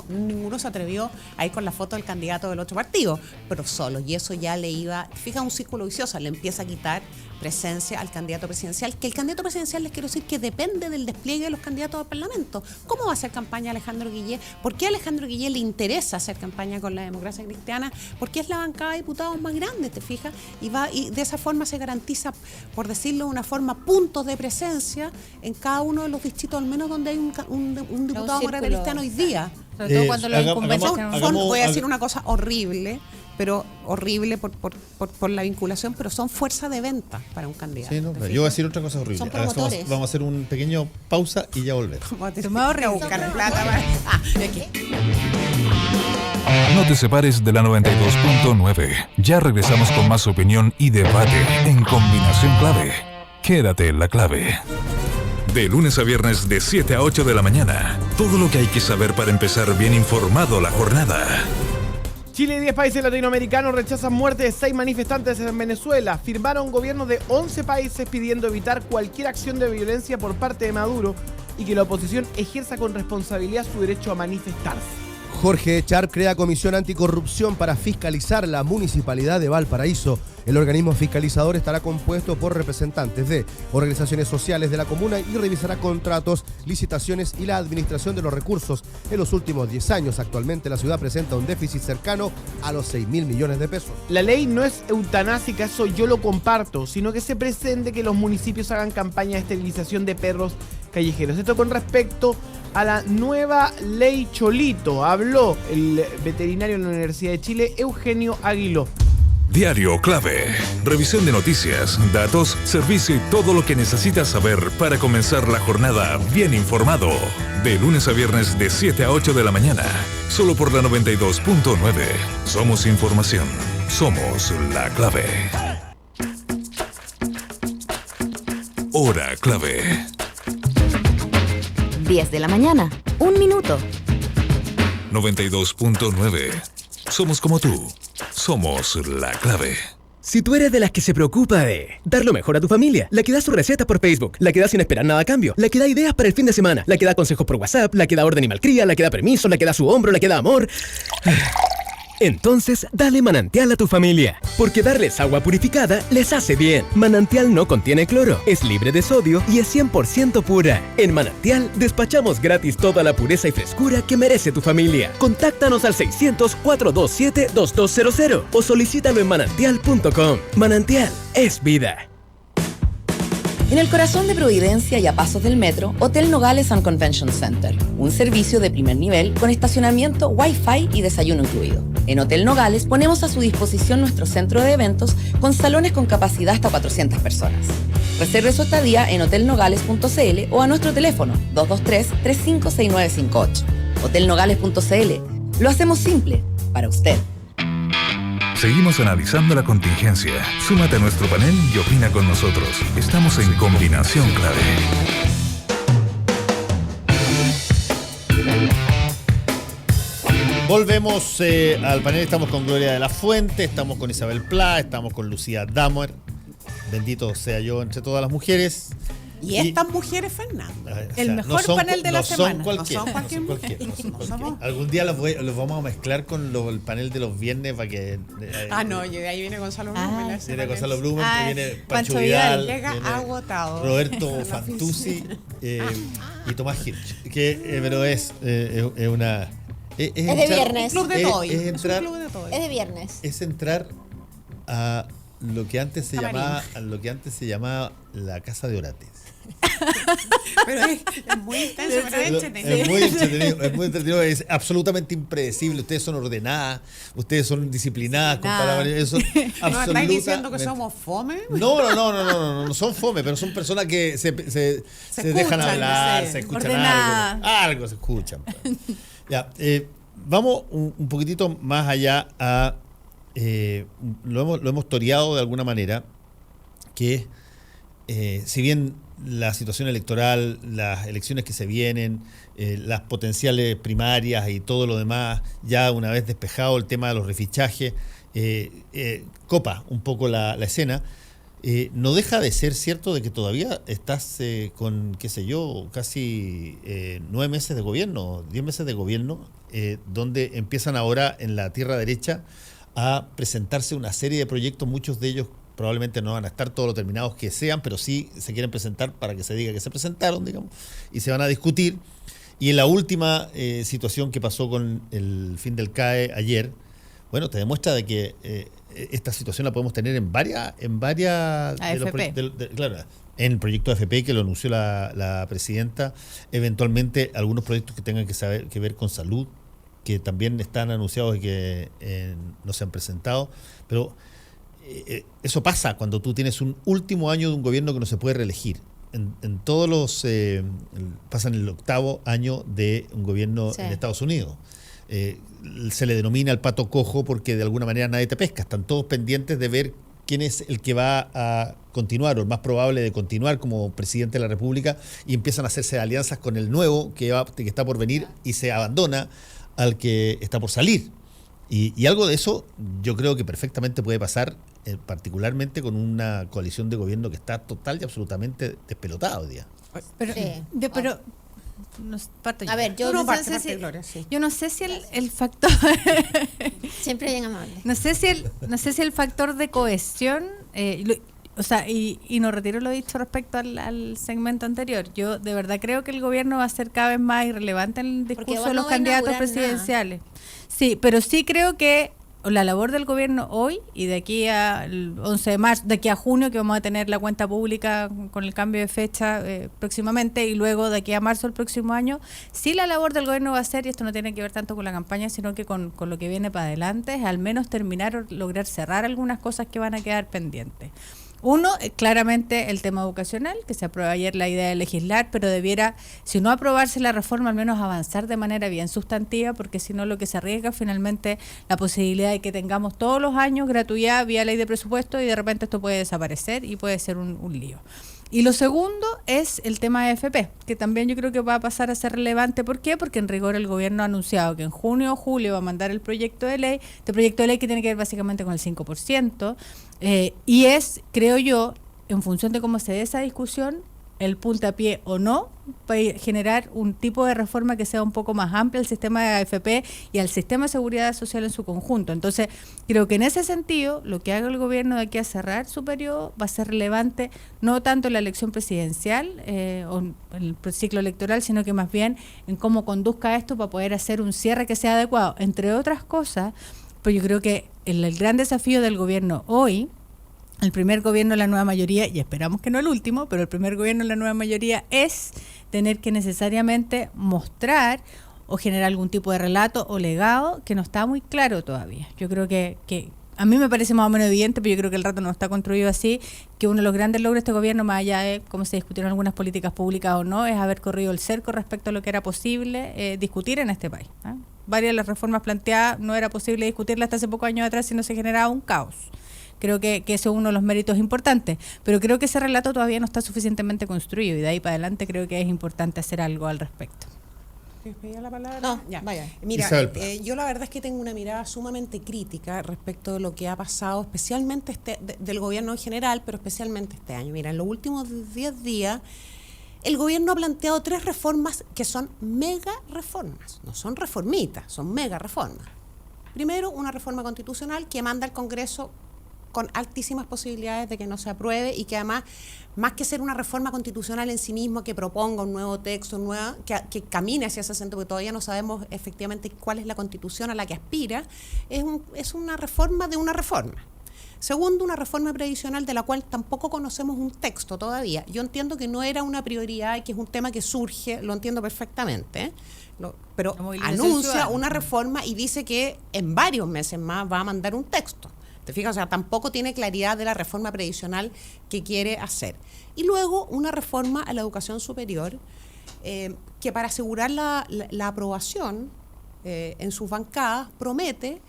Ninguno se atrevió a ir con la foto del candidato del otro partido, pero solos. Y eso ya le iba, fija, un círculo vicioso, le empieza a quitar presencia al candidato presidencial, que el candidato presidencial, les quiero decir, que depende del despliegue de los candidatos al Parlamento. ¿Cómo va a hacer campaña Alejandro Guillé? ¿Por qué a Alejandro Guillé le interesa hacer campaña con la democracia cristiana? Porque es la bancada de diputados más grande, ¿te fijas? Y de esa forma se garantiza, por decirlo de una forma, puntos de presencia en cada uno de los distritos, al menos donde hay un diputado democrático cristiano hoy día. Sobre todo cuando los incumbentes voy a decir una cosa horrible, pero horrible por la vinculación, pero son fuerza de venta para un candidato. Sí, no, yo voy a decir otra cosa horrible. Vamos a hacer un pequeño pausa y ya volvemos. Vamos a buscar plata. Aquí. No te separes de la 92.9. Ya regresamos con más opinión y debate en Combinación Clave. Quédate en la clave. De lunes a viernes de 7 a 8 de la mañana. Todo lo que hay que saber para empezar bien informado la jornada. Chile y 10 países latinoamericanos rechazan muerte de 6 manifestantes en Venezuela. Firmaron gobiernos de 11 países pidiendo evitar cualquier acción de violencia por parte de Maduro y que la oposición ejerza con responsabilidad su derecho a manifestarse. Jorge Echar crea comisión anticorrupción para fiscalizar la municipalidad de Valparaíso. El organismo fiscalizador estará compuesto por representantes de organizaciones sociales de la comuna y revisará contratos, licitaciones y la administración de los recursos. En los últimos 10 años, actualmente la ciudad presenta un déficit cercano a los 6.000 millones de pesos. La ley no es eutanásica, eso yo lo comparto, sino que se pretende que los municipios hagan campaña de esterilización de perros callejeros. Esto con respecto a la nueva ley Cholito. Habló el veterinario de la Universidad de Chile, Eugenio Aguiló. Diario Clave. Revisión de noticias, datos, servicio y todo lo que necesitas saber para comenzar la jornada bien informado. De lunes a viernes de 7 a 8 de la mañana. Solo por la 92.9. Somos información. Somos la clave. Hora Clave. 10 de la mañana. 1 minuto. 92.9. Somos como tú. Somos la clave. Si tú eres de las que se preocupa de dar lo mejor a tu familia, la que da su receta por Facebook, la que da sin esperar nada a cambio, la que da ideas para el fin de semana, la que da consejos por WhatsApp, la que da orden y malcría, la que da permiso, la que da su hombro, la que da amor... Entonces, dale Manantial a tu familia, porque darles agua purificada les hace bien. Manantial no contiene cloro, es libre de sodio y es 100% pura. En Manantial, despachamos gratis toda la pureza y frescura que merece tu familia. Contáctanos al 600-427-2200 o solicítalo en manantial.com. Manantial es vida. En el corazón de Providencia y a pasos del metro, Hotel Nogales and Convention Center. Un servicio de primer nivel con estacionamiento, Wi-Fi y desayuno incluido. En Hotel Nogales ponemos a su disposición nuestro centro de eventos con salones con capacidad hasta 400 personas. Reserve su estadía en hotelnogales.cl o a nuestro teléfono 223-356958. Hotelnogales.cl. Lo hacemos simple para usted. Seguimos analizando la contingencia. Súmate a nuestro panel y opina con nosotros. Estamos en Combinación Clave. Volvemos al panel. Estamos con Gloria de la Fuente, estamos con Isabel Pla, estamos con Lucía Damer. Bendito sea yo entre todas las mujeres. Y estas mujeres, Fernando. El mejor panel de la semana. No son cualquiera. Algún día los vamos a mezclar con el panel de los viernes para que... No, ahí viene Gonzalo Blumen. Viene Gonzalo Blumen, viene Pancho Vidal. Llega agotado. Roberto Fantuzzi y Tomás Hirsch. Pero es una... Es de viernes. Club de Toy. Es de viernes. Es entrar a lo que antes se llamaba la Casa de Orates. Pero es muy intenso, pero es entretenido. Es muy entretenido, es absolutamente impredecible. Ustedes son ordenadas, ustedes son disciplinadas. ¿No estáis diciendo que somos fome? No son fome, pero son personas que se dejan hablar, se escuchan algo se escuchan. Ya, vamos un poquitito más allá a... lo hemos toreado de alguna manera, que si bien la situación electoral, las elecciones que se vienen, las potenciales primarias y todo lo demás, ya una vez despejado el tema de los refichajes, copa un poco la escena, no deja de ser cierto de que todavía estás con, qué sé yo, casi 9 meses de gobierno, 10 meses de gobierno, donde empiezan ahora en la tierra derecha a presentarse una serie de proyectos, muchos de ellos probablemente no van a estar todos lo terminados que sean, pero sí se quieren presentar para que se diga que se presentaron, digamos, y se van a discutir. Y en la última situación que pasó con el fin del CAE ayer, bueno, te demuestra de que esta situación la podemos tener en varias claro, en el proyecto de AFP que lo anunció la presidenta, eventualmente algunos proyectos que tengan que ver con salud, que también están anunciados y que no se han presentado, pero eso pasa cuando tú tienes un último año de un gobierno que no se puede reelegir. En todos los... pasan el 8º año de un gobierno en Estados Unidos. se le denomina el pato cojo porque de alguna manera nadie te pesca. Están todos pendientes de ver quién es el que va a continuar o el más probable de continuar como presidente de la República, y empiezan a hacerse alianzas con el nuevo que está por venir y se abandona al que está por salir. Y algo de eso yo creo que perfectamente puede pasar, particularmente con una coalición de gobierno que está total y absolutamente despelotada hoy día. Pero, pero parto yo. A ver, yo no sé si el factor siempre bien amable. No sé si el factor de cohesión, y no retiro lo dicho respecto al segmento anterior. Yo de verdad creo que el gobierno va a ser cada vez más irrelevante en el discurso de los candidatos presidenciales. Nada. Sí, pero sí creo que la labor del gobierno hoy y de aquí al 11 de marzo, de aquí a junio, que vamos a tener la cuenta pública con el cambio de fecha próximamente, y luego de aquí a marzo del próximo año, sí la labor del gobierno va a ser, y esto no tiene que ver tanto con la campaña, sino que con lo que viene para adelante, es al menos terminar o lograr cerrar algunas cosas que van a quedar pendientes. Uno, claramente el tema educacional, que se aprobó ayer la idea de legislar, pero debiera, si no aprobarse la reforma, al menos avanzar de manera bien sustantiva, porque si no lo que se arriesga finalmente la posibilidad de que tengamos todos los años gratuidad vía ley de presupuesto y de repente esto puede desaparecer y puede ser un lío. Y lo segundo es el tema de AFP, que también yo creo que va a pasar a ser relevante. ¿Por qué? Porque en rigor el gobierno ha anunciado que en junio o julio va a mandar el proyecto de ley, que tiene que ver básicamente con el 5%, y es, creo yo, en función de cómo se dé esa discusión, el puntapié o no para generar un tipo de reforma que sea un poco más amplia al sistema de AFP y al sistema de seguridad social en su conjunto. Entonces, creo que en ese sentido, lo que haga el gobierno de aquí a cerrar su periodo va a ser relevante, no tanto en la elección presidencial o en el ciclo electoral, sino que más bien en cómo conduzca esto para poder hacer un cierre que sea adecuado. Entre otras cosas, pues yo creo que el gran desafío del gobierno hoy, el primer gobierno de la nueva mayoría, y esperamos que no el último, pero el primer gobierno de la nueva mayoría es tener que necesariamente mostrar o generar algún tipo de relato o legado que no está muy claro todavía. Yo creo que a mí me parece más o menos evidente, pero yo creo que el rato no está construido así, que uno de los grandes logros de este gobierno, más allá de cómo se discutieron algunas políticas públicas o no, es haber corrido el cerco respecto a lo que era posible discutir en este país. Varias de las reformas planteadas no era posible discutirlas hasta hace pocos años atrás si no se generaba un caos. Creo que eso es uno de los méritos importantes, pero creo que ese relato todavía no está suficientemente construido y de ahí para adelante creo que es importante hacer algo al respecto. ¿Pedía la palabra? No, ya. vaya. Mira, yo la verdad es que tengo una mirada sumamente crítica respecto de lo que ha pasado, especialmente del gobierno en general, pero especialmente este año. Mira, en los últimos 10 días, el gobierno ha planteado 3 reformas que son mega reformas, no son reformitas, son mega reformas. Primero, una reforma constitucional que manda al Congreso con altísimas posibilidades de que no se apruebe y que además, más que ser una reforma constitucional en sí mismo que proponga un nuevo texto, que camine hacia ese centro, porque todavía no sabemos efectivamente cuál es la constitución a la que aspira, es una reforma de una reforma. Segundo, una reforma previsional de la cual tampoco conocemos un texto todavía. Yo entiendo que no era una prioridad y que es un tema que surge, lo entiendo perfectamente, pero anuncia una reforma y dice que en varios meses más va a mandar un texto. ¿Te fijas? O sea, tampoco tiene claridad de la reforma previsional que quiere hacer. Y luego una reforma a la educación superior que para asegurar la aprobación en sus bancadas promete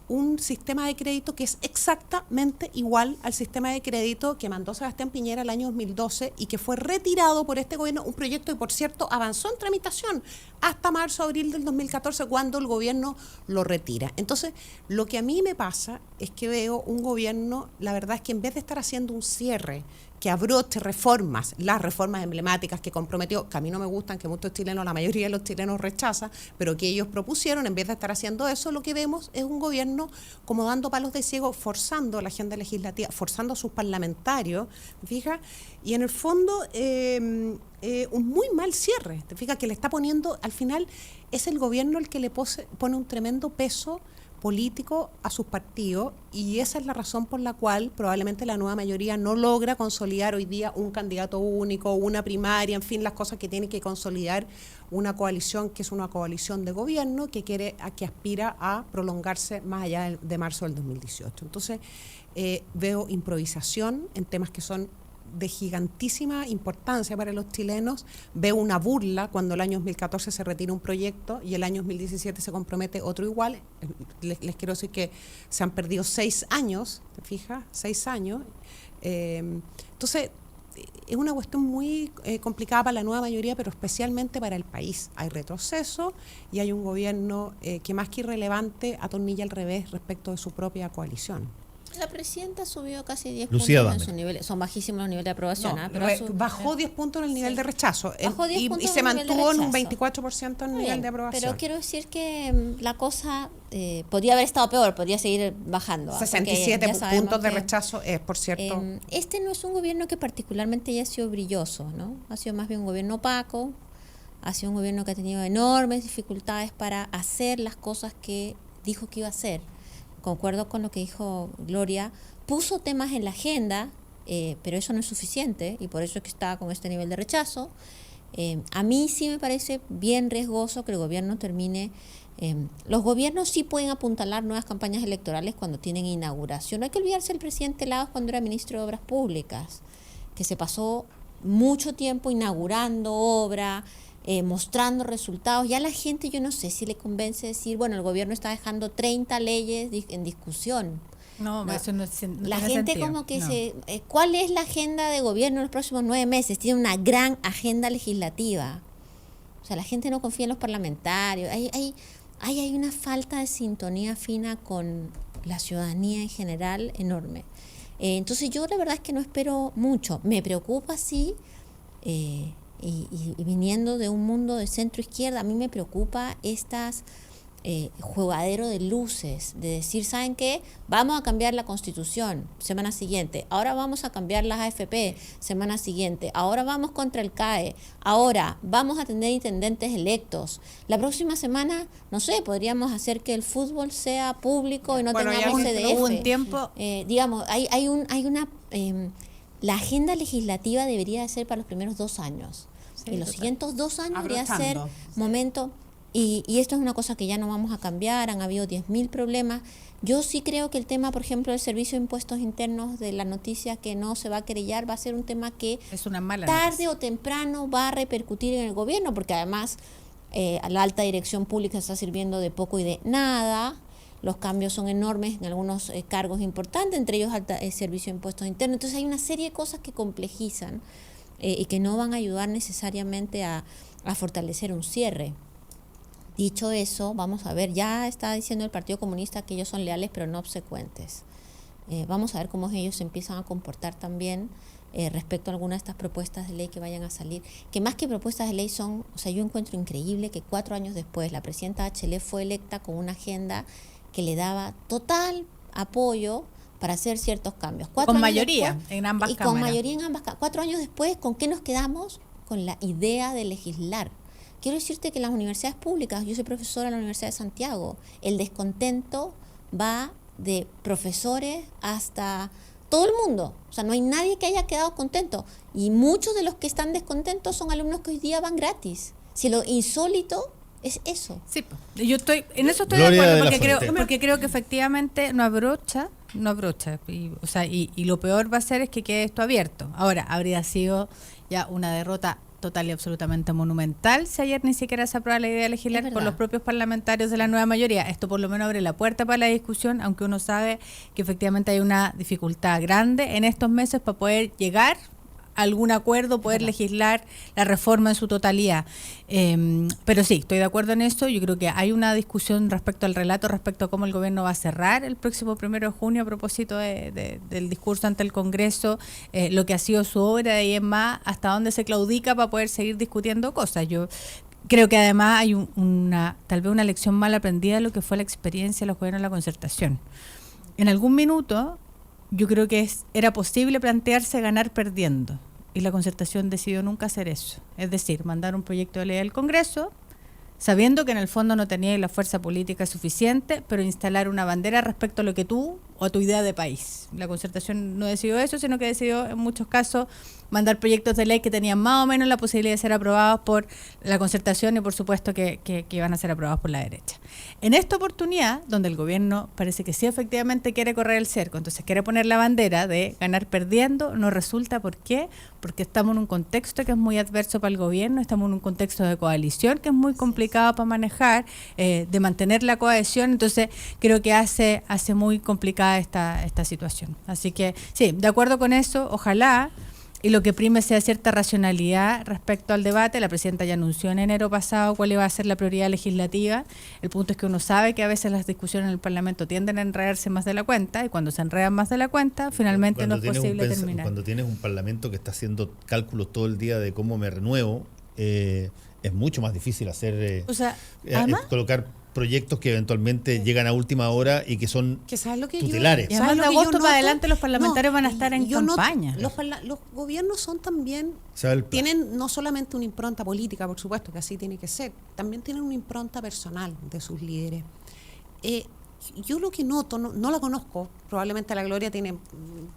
un sistema de crédito que es exactamente igual al sistema de crédito que mandó Sebastián Piñera el año 2012 y que fue retirado por este gobierno, un proyecto que por cierto avanzó en tramitación hasta marzo-abril del 2014 cuando el gobierno lo retira. Entonces, lo que a mí me pasa es que veo un gobierno, la verdad es que en vez de estar haciendo un cierre que abroche reformas, las reformas emblemáticas que comprometió, que a mí no me gustan, que muchos chilenos, la mayoría de los chilenos rechazan, pero que ellos propusieron, en vez de estar haciendo eso, lo que vemos es un gobierno como dando palos de ciego, forzando la agenda legislativa, forzando a sus parlamentarios, ¿te fijas? Y en el fondo, un muy mal cierre, ¿te fijas? Que le está poniendo, al final, es el gobierno el que le pone un tremendo peso político a sus partidos y esa es la razón por la cual probablemente la nueva mayoría no logra consolidar hoy día un candidato único, una primaria, en fin, las cosas que tiene que consolidar una coalición que es una coalición de gobierno que aspira a prolongarse más allá de marzo del 2018. Entonces veo improvisación en temas que son de gigantísima importancia para los chilenos. Veo una burla cuando el año 2014 se retira un proyecto y el año 2017 se compromete otro igual. Les quiero decir que se han perdido 6 años, ¿te fijas? 6 años. Entonces, es una cuestión muy complicada para la nueva mayoría, pero especialmente para el país. Hay retroceso y hay un gobierno que más que irrelevante atornilla al revés respecto de su propia coalición. La presidenta subió casi 10 Lucía puntos en su nivel. Son bajísimos los niveles de aprobación. No, pero bajó 10 puntos en el nivel de rechazo y se en mantuvo en un 24% en el nivel de aprobación. Pero quiero decir que la cosa podría haber estado peor, podría seguir bajando. 67 puntos de rechazo es, por cierto. Este no es un gobierno que particularmente haya sido brilloso, ¿no? Ha sido más bien un gobierno opaco, ha sido un gobierno que ha tenido enormes dificultades para hacer las cosas que dijo que iba a hacer. Concuerdo con lo que dijo Gloria, puso temas en la agenda, pero eso no es suficiente y por eso es que está con este nivel de rechazo. A mí sí me parece bien riesgoso que el gobierno termine. Los gobiernos sí pueden apuntalar nuevas campañas electorales cuando tienen inauguración. No hay que olvidarse del presidente Lagos cuando era ministro de Obras Públicas, que se pasó mucho tiempo inaugurando obra, mostrando resultados. Ya la gente, yo no sé si le convence decir, bueno, el gobierno está dejando 30 leyes en discusión. No, eso no la tiene gente sentido. como que ¿cuál es la agenda de gobierno en los próximos 9 meses? Tiene una gran agenda legislativa. O sea, la gente no confía en los parlamentarios. Hay una falta de sintonía fina con la ciudadanía en general enorme. Entonces yo la verdad es que no espero mucho. Me preocupa, sí, y viniendo de un mundo de centro izquierda, a mí me preocupa estas jugadero de luces, de decir, ¿saben qué? Vamos a cambiar la Constitución, semana siguiente, ahora vamos a cambiar las AFP, semana siguiente, ahora vamos contra el CAE, ahora vamos a tener intendentes electos. La próxima semana, no sé, podríamos hacer que el fútbol sea público y no tengamos CDF. Hubo un tiempo. Digamos, hay una... la agenda legislativa debería de ser para los primeros 2 años. Sí, y los siguientes 2 años debería ser momento... Y esto es una cosa que ya no vamos a cambiar, han habido 10.000 problemas. Yo sí creo que el tema, por ejemplo, del Servicio de Impuestos Internos, de la noticia que no se va a querellar, va a ser un tema que es una mala tarde noticia. O temprano va a repercutir en el gobierno, porque además a la alta dirección pública está sirviendo de poco y de nada. Los cambios son enormes en algunos cargos importantes, entre ellos Servicio de Impuestos Internos. Entonces hay una serie de cosas que complejizan y que no van a ayudar necesariamente a fortalecer un cierre. Dicho eso, vamos a ver, ya está diciendo el Partido Comunista que ellos son leales pero no obsecuentes. Vamos a ver cómo ellos se empiezan a comportar también respecto a algunas de estas propuestas de ley que vayan a salir. Que más que propuestas de ley son, o sea, yo encuentro increíble que 4 años después la presidenta Bachelet fue electa con una agenda que le daba total apoyo para hacer ciertos cambios. Con mayoría después, en ambas cámaras. Con mayoría en ambas cámaras. 4 años después, ¿con qué nos quedamos? Con la idea de legislar. Quiero decirte que las universidades públicas, yo soy profesora en la Universidad de Santiago, el descontento va de profesores hasta todo el mundo. O sea, no hay nadie que haya quedado contento. Y muchos de los que están descontentos son alumnos que hoy día van gratis. Si lo insólito es eso. Sí, yo estoy en eso estoy Gloria de acuerdo, porque creo que efectivamente no abrocha. Y lo peor va a ser es que quede esto abierto. Ahora, habría sido ya una derrota total y absolutamente monumental si ayer ni siquiera se aprueba la idea de legislar por los propios parlamentarios de la nueva mayoría. Esto por lo menos abre la puerta para la discusión, aunque uno sabe que efectivamente hay una dificultad grande en estos meses para poder llegar a algún acuerdo, poder legislar la reforma en su totalidad. Pero sí, estoy de acuerdo en eso. Yo creo que hay una discusión respecto al relato, respecto a cómo el gobierno va a cerrar el próximo 1 de junio a propósito del discurso ante el Congreso, lo que ha sido su obra de ahí en más, hasta dónde se claudica para poder seguir discutiendo cosas. Yo creo que además hay tal vez una lección mal aprendida de lo que fue la experiencia de los gobiernos de la concertación. En algún minuto yo creo que era posible plantearse ganar perdiendo. Y la concertación decidió nunca hacer eso. Es decir, mandar un proyecto de ley al Congreso, sabiendo que en el fondo no tenía la fuerza política suficiente, pero instalar una bandera respecto a lo que tú o a tu idea de país. La concertación no decidió eso, sino que decidió en muchos casos mandar proyectos de ley que tenían más o menos la posibilidad de ser aprobados por la concertación y por supuesto que iban a ser aprobados por la derecha. En esta oportunidad, donde el gobierno parece que sí efectivamente quiere correr el cerco, entonces quiere poner la bandera de ganar perdiendo, no resulta. ¿Por qué? Porque estamos en un contexto que es muy adverso para el gobierno, estamos en un contexto de coalición que es muy complicado para manejar, de mantener la cohesión, entonces creo que hace muy complicada esta situación. Así que sí, de acuerdo con eso, ojalá y lo que prime sea cierta racionalidad respecto al debate. La presidenta ya anunció en enero pasado cuál iba a ser la prioridad legislativa. El punto es que uno sabe que a veces las discusiones en el Parlamento tienden a enredarse más de la cuenta, y cuando se enredan más de la cuenta, finalmente no es posible terminar. Cuando tienes un Parlamento que está haciendo cálculos todo el día de cómo me renuevo, es mucho más difícil hacer colocar proyectos que eventualmente llegan a última hora y que son tutelares. Y además de agosto para adelante los parlamentarios van a estar en campaña. Los gobiernos son también, tienen no solamente una impronta política, por supuesto que así tiene que ser, también tienen una impronta personal de sus líderes. Yo lo que noto, no la conozco, probablemente la Gloria tiene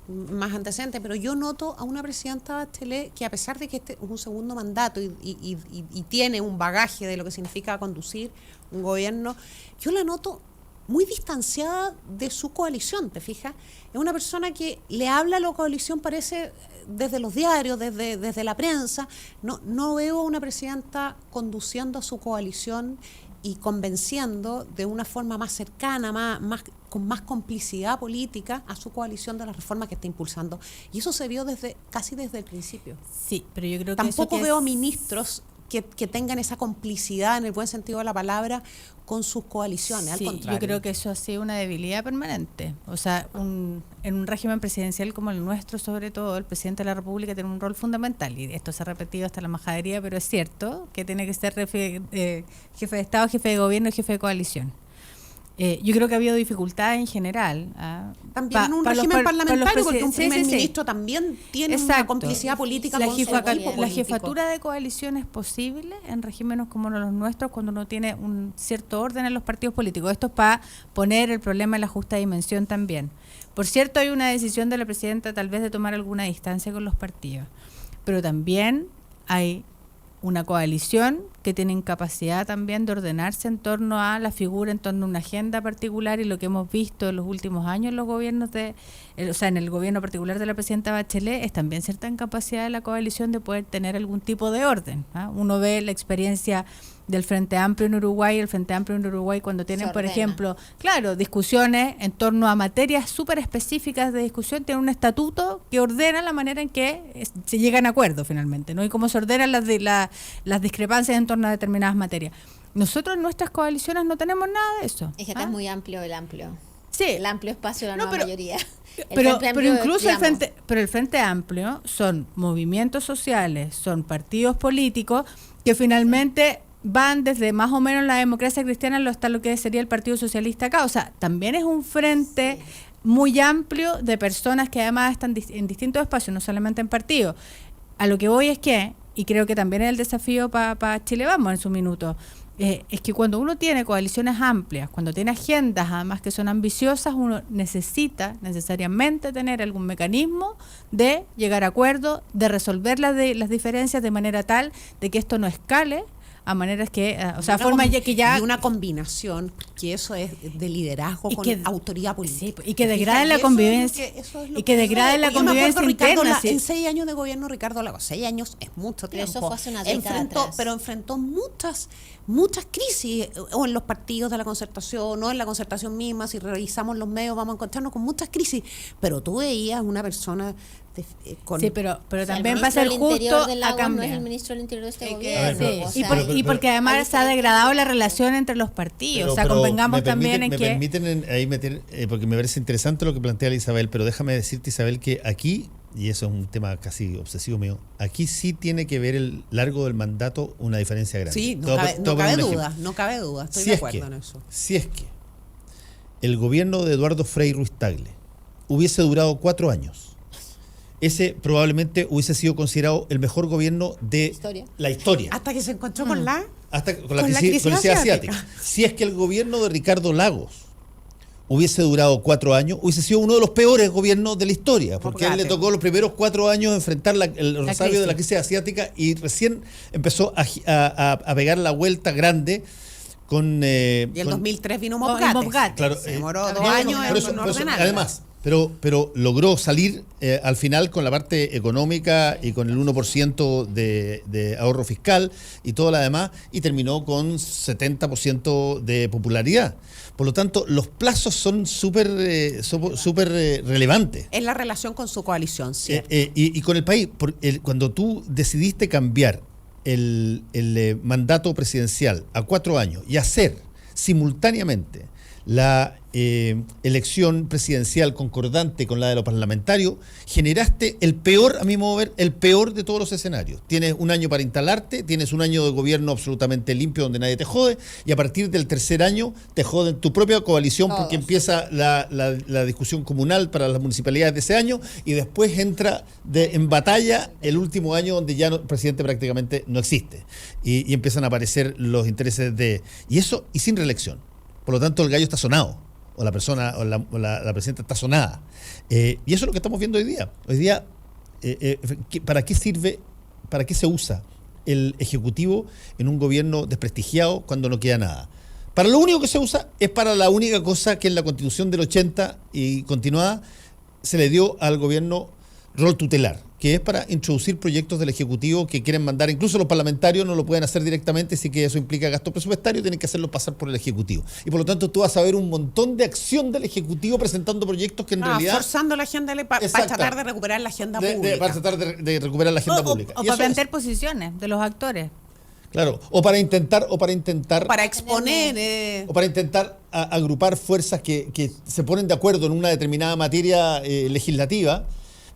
más antecedentes, pero yo noto a una presidenta Bachelet que, a pesar de que este es un segundo mandato y tiene un bagaje de lo que significa conducir un gobierno, yo la noto muy distanciada de su coalición, ¿te fijas? Es una persona que le habla a la coalición, parece, desde los diarios, desde la prensa. No veo a una presidenta conduciendo a su coalición y convenciendo de una forma más cercana, con más complicidad política a su coalición de las reformas que está impulsando. Y eso se vio casi desde el principio. Sí, pero yo creo que tampoco veo ministros que tengan esa complicidad, en el buen sentido de la palabra, con sus coaliciones. Sí, al contrario. Yo creo que eso ha sido una debilidad permanente. O sea, en un régimen presidencial como el nuestro, sobre todo, el presidente de la República tiene un rol fundamental, y esto se ha repetido hasta la majadería, pero es cierto que tiene que ser jefe de Estado, jefe de gobierno y jefe de coalición. Yo creo que ha habido dificultades en general. También en un régimen parlamentario, porque un primer ministro también tiene una complicidad política con su equipo político. La jefatura de coalición es posible en regímenes como los nuestros, cuando uno tiene un cierto orden en los partidos políticos. Esto es para poner el problema en la justa dimensión también. Por cierto, hay una decisión de la presidenta tal vez de tomar alguna distancia con los partidos, pero también hay una coalición que tiene incapacidad también de ordenarse en torno a la figura, en torno a una agenda particular, y lo que hemos visto en los últimos años en los gobiernos en el gobierno particular de la presidenta Bachelet, es también cierta incapacidad de la coalición de poder tener algún tipo de orden. Uno ve la experiencia del Frente Amplio en Uruguay. El Frente Amplio en Uruguay, cuando tienen, por ejemplo, discusiones en torno a materias súper específicas de discusión, tienen un estatuto que ordena la manera en que se llegan a acuerdos finalmente, ¿no? Y cómo se ordenan las discrepancias en torno a determinadas materias. Nosotros en nuestras coaliciones no tenemos nada de eso. Es que acá es muy amplio el amplio. Sí. El amplio espacio de la nueva mayoría. Pero incluso el Frente Amplio son movimientos sociales, son partidos políticos que finalmente van desde más o menos la democracia cristiana hasta lo que sería el Partido Socialista acá. O sea, también es un frente muy amplio de personas que además están en distintos espacios, no solamente en partidos. A lo que voy es que, y creo que también es el desafío para Chile Vamos en su minuto, es que cuando uno tiene coaliciones amplias, cuando tiene agendas además que son ambiciosas, uno necesita necesariamente tener algún mecanismo de llegar a acuerdos, de resolver las diferencias de manera tal de que esto no escale a maneras que, y una combinación, que eso es de liderazgo con autoridad política. Sí, y que degrade la convivencia. Y que degrade la convivencia interna. En 6 años de gobierno, Ricardo Lagos, 6 años es mucho tiempo. Eso fue hace una década atrás. Pero enfrentó muchas crisis, o en los partidos de la concertación, o en la concertación misma. Si revisamos los medios, vamos a encontrarnos con muchas crisis. Pero tú veías una persona pero también va a ser justo a cambiar. No es el ministro del Interior de este gobierno. Y porque además se ha degradado la relación entre los partidos. Convengamos también en que... Me permiten ahí meter, porque me parece interesante lo que plantea Isabel, pero déjame decirte, Isabel, que aquí, y eso es un tema casi obsesivo mío, aquí sí tiene que ver el largo del mandato una diferencia grande. Sí, no cabe duda, estoy de acuerdo en eso. Si es que el gobierno de Eduardo Frei Ruiz Tagle hubiese durado 4 años, ese probablemente hubiese sido considerado el mejor gobierno de la historia. Hasta que se encontró con la crisis asiática. Si es que el gobierno de Ricardo Lagos hubiese durado 4 años, hubiese sido uno de los peores gobiernos de la historia, porque a él le tocó los primeros 4 años enfrentar el resabio de la crisis asiática y recién empezó a pegar la vuelta grande con... y el 2003 vino Mobgates. Claro, se demoró 2 años en ordenar. Además, pero logró salir al final con la parte económica y con el 1% de ahorro fiscal y todo lo demás, y terminó con 70% de popularidad. Por lo tanto, los plazos son súper relevantes. Es la relación con su coalición, ¿cierto? Y con el país. Cuando tú decidiste cambiar el mandato presidencial a 4 años y hacer simultáneamente la elección presidencial concordante con la de los parlamentarios, generaste el peor, a mi modo de ver, el peor de todos los escenarios. Tienes un año para instalarte, tienes un año de gobierno absolutamente limpio donde nadie te jode, y a partir del tercer año te joden tu propia coalición porque empieza la discusión comunal para las municipalidades de ese año, y después entra en batalla el último año donde ya el presidente prácticamente no existe, y empiezan a aparecer los intereses y sin reelección. Por lo tanto, el gallo está sonado, o la persona, o la presidenta está sonada. Y eso es lo que estamos viendo hoy día. Hoy día, ¿para qué sirve, para qué se usa el Ejecutivo en un gobierno desprestigiado cuando no queda nada? Para lo único que se usa es para la única cosa que en la Constitución del 80 y continuada se le dio al gobierno rol tutelar, que es para introducir proyectos del Ejecutivo que quieren mandar. Incluso los parlamentarios no lo pueden hacer directamente, así que eso implica gasto presupuestario, tienen que hacerlo pasar por el Ejecutivo. Y por lo tanto tú vas a ver un montón de acción del Ejecutivo presentando proyectos que en realidad... forzando la agenda para tratar de recuperar la agenda pública. Para tratar de recuperar la agenda pública. O para vender posiciones de los actores. Claro, o para intentar... Para exponer... O para intentar agrupar fuerzas que se ponen de acuerdo en una determinada materia legislativa,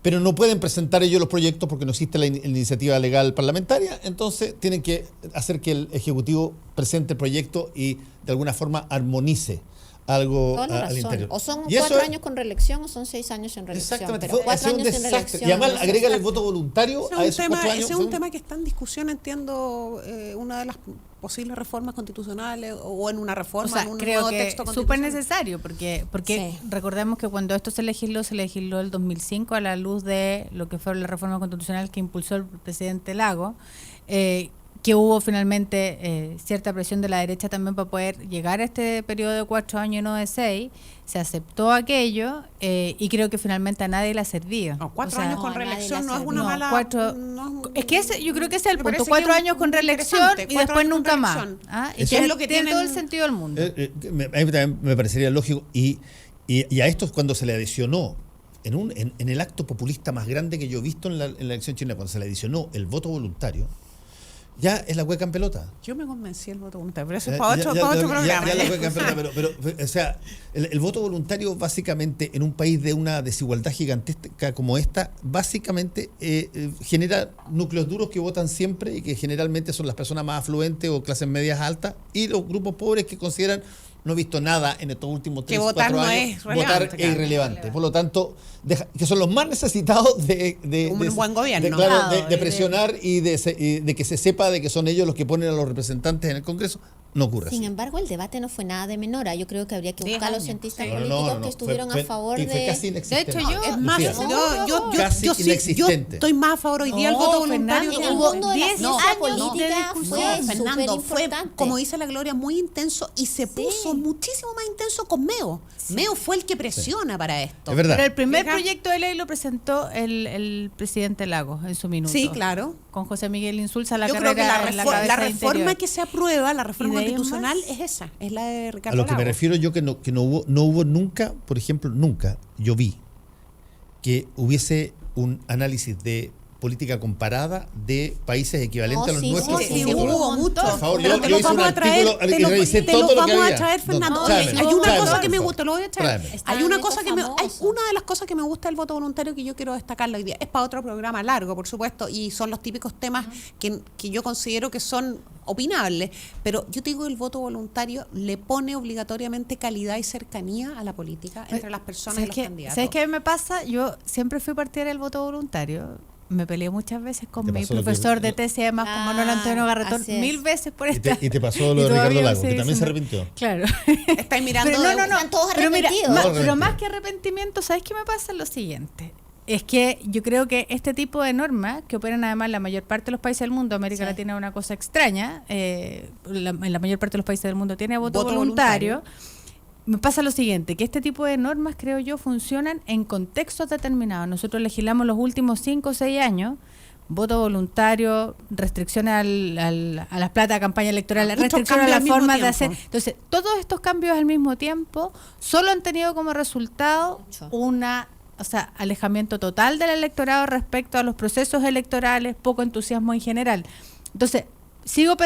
pero no pueden presentar ellos los proyectos porque no existe la iniciativa legal parlamentaria, entonces tienen que hacer que el Ejecutivo presente el proyecto y de alguna forma armonice algo al interior. O son 4 años con reelección o son 6 años sin reelección. Exactamente, pero 4 años sin reelección. Y además agrega el voto voluntario a esos 4 años. Ese es un tema que está en discusión, entiendo, una de las posibles reformas constitucionales o en una reforma, en un nuevo texto constitucional. Súper necesario, porque recordemos que cuando esto se legisló el 2005 a la luz de lo que fue la reforma constitucional que impulsó el presidente Lagos, que hubo finalmente cierta presión de la derecha también para poder llegar a este periodo de 4 años y no de 6, se aceptó aquello y creo que finalmente a nadie le ha servido. 4 años con reelección no es una mala... Es que yo creo que ese es el punto, 4 años con reelección y después nunca más. Y que es lo que tiene todo el sentido del mundo. A mí también me parecería lógico y a esto es cuando se le adicionó en el acto populista más grande que yo he visto en la elección chilena, cuando se le adicionó el voto voluntario. Ya es la hueca en pelota. Yo me convencí del voto voluntario, pero eso es para otro programa. Ya la hueca en pelota, pero o sea, el voto voluntario básicamente en un país de una desigualdad gigantesca como esta, básicamente genera núcleos duros que votan siempre y que generalmente son las personas más afluentes o clases medias altas y los grupos pobres que consideran no he visto nada en estos últimos 3 o 4 años. Votar es irrelevante. Por lo tanto, que son los más necesitados de un buen gobierno. De presionar y de que se sepa de que son ellos los que ponen a los representantes en el Congreso. No ocurre Sin así. embargo, el debate no fue nada de menora. Yo creo que habría que buscar a los cientistas políticos que estuvieron a favor de... Fue casi inexistente. De hecho, yo estoy más a favor hoy día del voto voluntario. En el mundo de la ciencia política fue súper importante. Como dice la Gloria, muy intenso y se puso muchísimo más intenso con Meo. Meo fue el que presiona para esto. Es verdad. Pero el primer proyecto de ley lo presentó el presidente Lagos en su minuto. Sí, claro. Con José Miguel Insulza Yo creo que la reforma que se aprueba, la reforma constitucional es esa, es la de Ricardo Lagos. A lo que me refiero yo que no hubo nunca, por ejemplo, nunca yo vi que hubiese un análisis de política comparada de países equivalentes a los nuestros. Sí, hubo mucho. Por favor, yo hice un artículo y revisé todo lo que había. Te lo vamos a traer, Fernando. Hay una cosa que me gusta, lo voy a traer. Hay una de las cosas que me gusta del voto voluntario que yo quiero destacarlo hoy día. Es para otro programa largo, por supuesto, y son los típicos temas que yo considero que son opinables, pero yo te digo, el voto voluntario le pone obligatoriamente calidad y cercanía a la política entre las personas y los candidatos. ¿Sabes qué me pasa? Yo siempre fui partidaria del voto voluntario, me peleé muchas veces con mi profesor de tesis, además con Manuel Antonio Garretón, 1000 veces por esta. Y te pasó lo de Ricardo Lago, que también se arrepintió. Claro. Estáis mirando. Pero están todos arrepentidos. Pero más que arrepentimiento, ¿sabes qué me pasa? Lo siguiente. Es que yo creo que este tipo de normas, que operan además en la mayor parte de los países del mundo, América Latina es una cosa extraña, en la mayor parte de los países del mundo tiene voto voluntario. Me pasa lo siguiente, que este tipo de normas, creo yo, funcionan en contextos determinados. Nosotros legislamos los últimos 5 o 6 años, voto voluntario, restricciones a las plata de campaña electoral, restricciones a las formas de hacer. Entonces, todos estos cambios al mismo tiempo solo han tenido como resultado alejamiento total del electorado respecto a los procesos electorales, poco entusiasmo en general. Entonces, sigo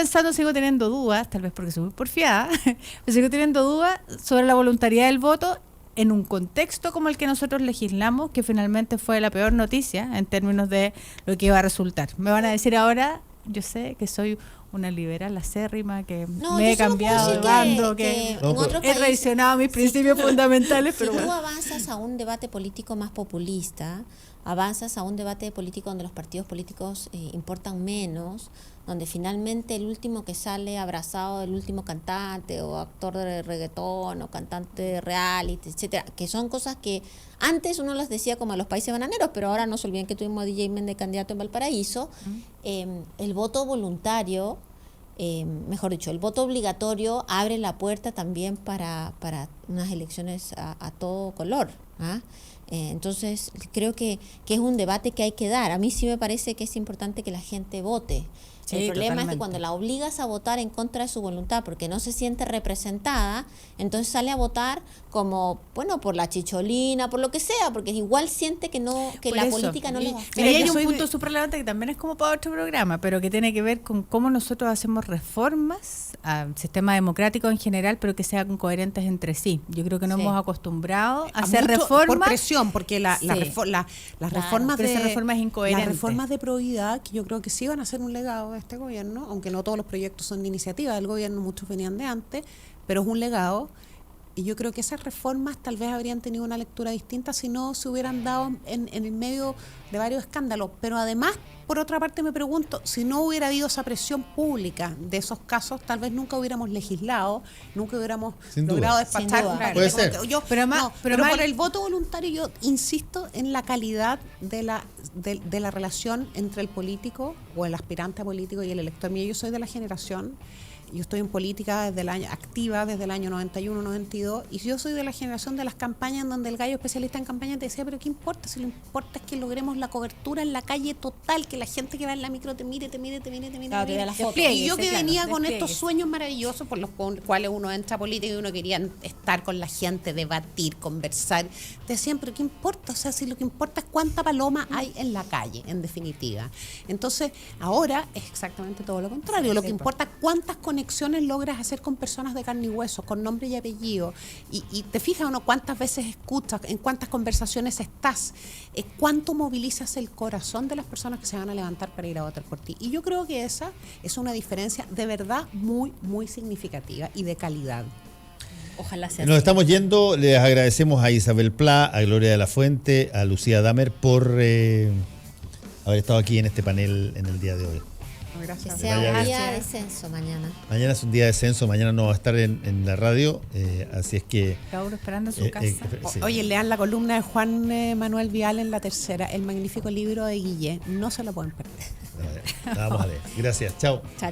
teniendo dudas, tal vez porque soy muy porfiada, pero sigo teniendo dudas sobre la voluntariedad del voto en un contexto como el que nosotros legislamos, que finalmente fue la peor noticia en términos de lo que iba a resultar. Me van a decir ahora, yo sé que soy una liberal acérrima, que me he cambiado de bando, que he traicionado mis principios fundamentales. Pero si tú avanzas a un debate político más populista, avanzas a un debate político donde los partidos políticos importan menos, donde finalmente el último que sale abrazado del último cantante o actor de reggaetón o cantante de reality, etcétera, que son cosas que antes uno las decía como a los países bananeros, pero ahora no se olviden que tuvimos a DJ Méndez candidato en Valparaíso. El voto voluntario, mejor dicho, el voto obligatorio abre la puerta también para unas elecciones a todo color, ¿ah? Entonces creo que es un debate que hay que dar. A mí sí me parece que es importante que la gente vote. Sí, el problema totalmente. Es que cuando la obligas a votar en contra de su voluntad porque no se siente representada, entonces sale a votar como, bueno, por la chicholina, por lo que sea, porque igual siente que la política no le va a hacer. Pero hay un punto súper relevante que también es como para otro programa, pero que tiene que ver con cómo nosotros hacemos reformas al sistema democrático en general, pero que sean coherentes entre sí. Yo creo que no hemos acostumbrado a hacer reformas por presión, porque las reformas pero esa reforma es incoherente. Las reformas de probidad, que yo creo que sí van a ser un legado de este gobierno, aunque no todos los proyectos son de iniciativa del gobierno, muchos venían de antes, pero es un legado. Y yo creo que esas reformas tal vez habrían tenido una lectura distinta si no se hubieran dado en el medio de varios escándalos. Pero además, por otra parte, me pregunto, si no hubiera habido esa presión pública de esos casos, tal vez nunca hubiéramos legislado, nunca hubiéramos logrado despachar. Puede ser. Pero por el voto voluntario, yo insisto en la calidad de la relación entre el político o el aspirante a político y el elector. Yo soy de la generación. Yo estoy en política activa desde el año 91, 92, y yo soy de la generación de las campañas en donde el gallo especialista en campaña te decía, pero ¿qué importa? Si lo importa es que logremos la cobertura en la calle total, que la gente que va en la micro te mire. Y yo que venía con estos sueños maravillosos por los cuales uno entra a política y uno quería estar con la gente, debatir, conversar, te decían, pero ¿qué importa? O sea, si lo que importa es cuánta paloma hay en la calle, en definitiva. Entonces, ahora es exactamente todo lo contrario. Lo que importa es cuántas conexiones logras hacer con personas de carne y hueso, con nombre y apellido, y te fijas uno cuántas veces escuchas, en cuántas conversaciones estás, cuánto movilizas el corazón de las personas que se van a levantar para ir a votar por ti. Y yo creo que esa es una diferencia de verdad muy, muy significativa y de calidad. Ojalá sea Nos así. estamos yendo, les agradecemos a Isabel Pla, a Gloria de la Fuente, a Lucía Damer por haber estado aquí en este panel en el día de hoy. Gracias. Que sea un día de censo mañana. Mañana es un día de censo, mañana no va a estar en la radio, así es que... Cada uno esperando en su casa. Sí. Oye, lean la columna de Juan Manuel Vial en La Tercera, el magnífico libro de Guille, no se lo pueden perder. La vamos a leer. Gracias, chao. Chao.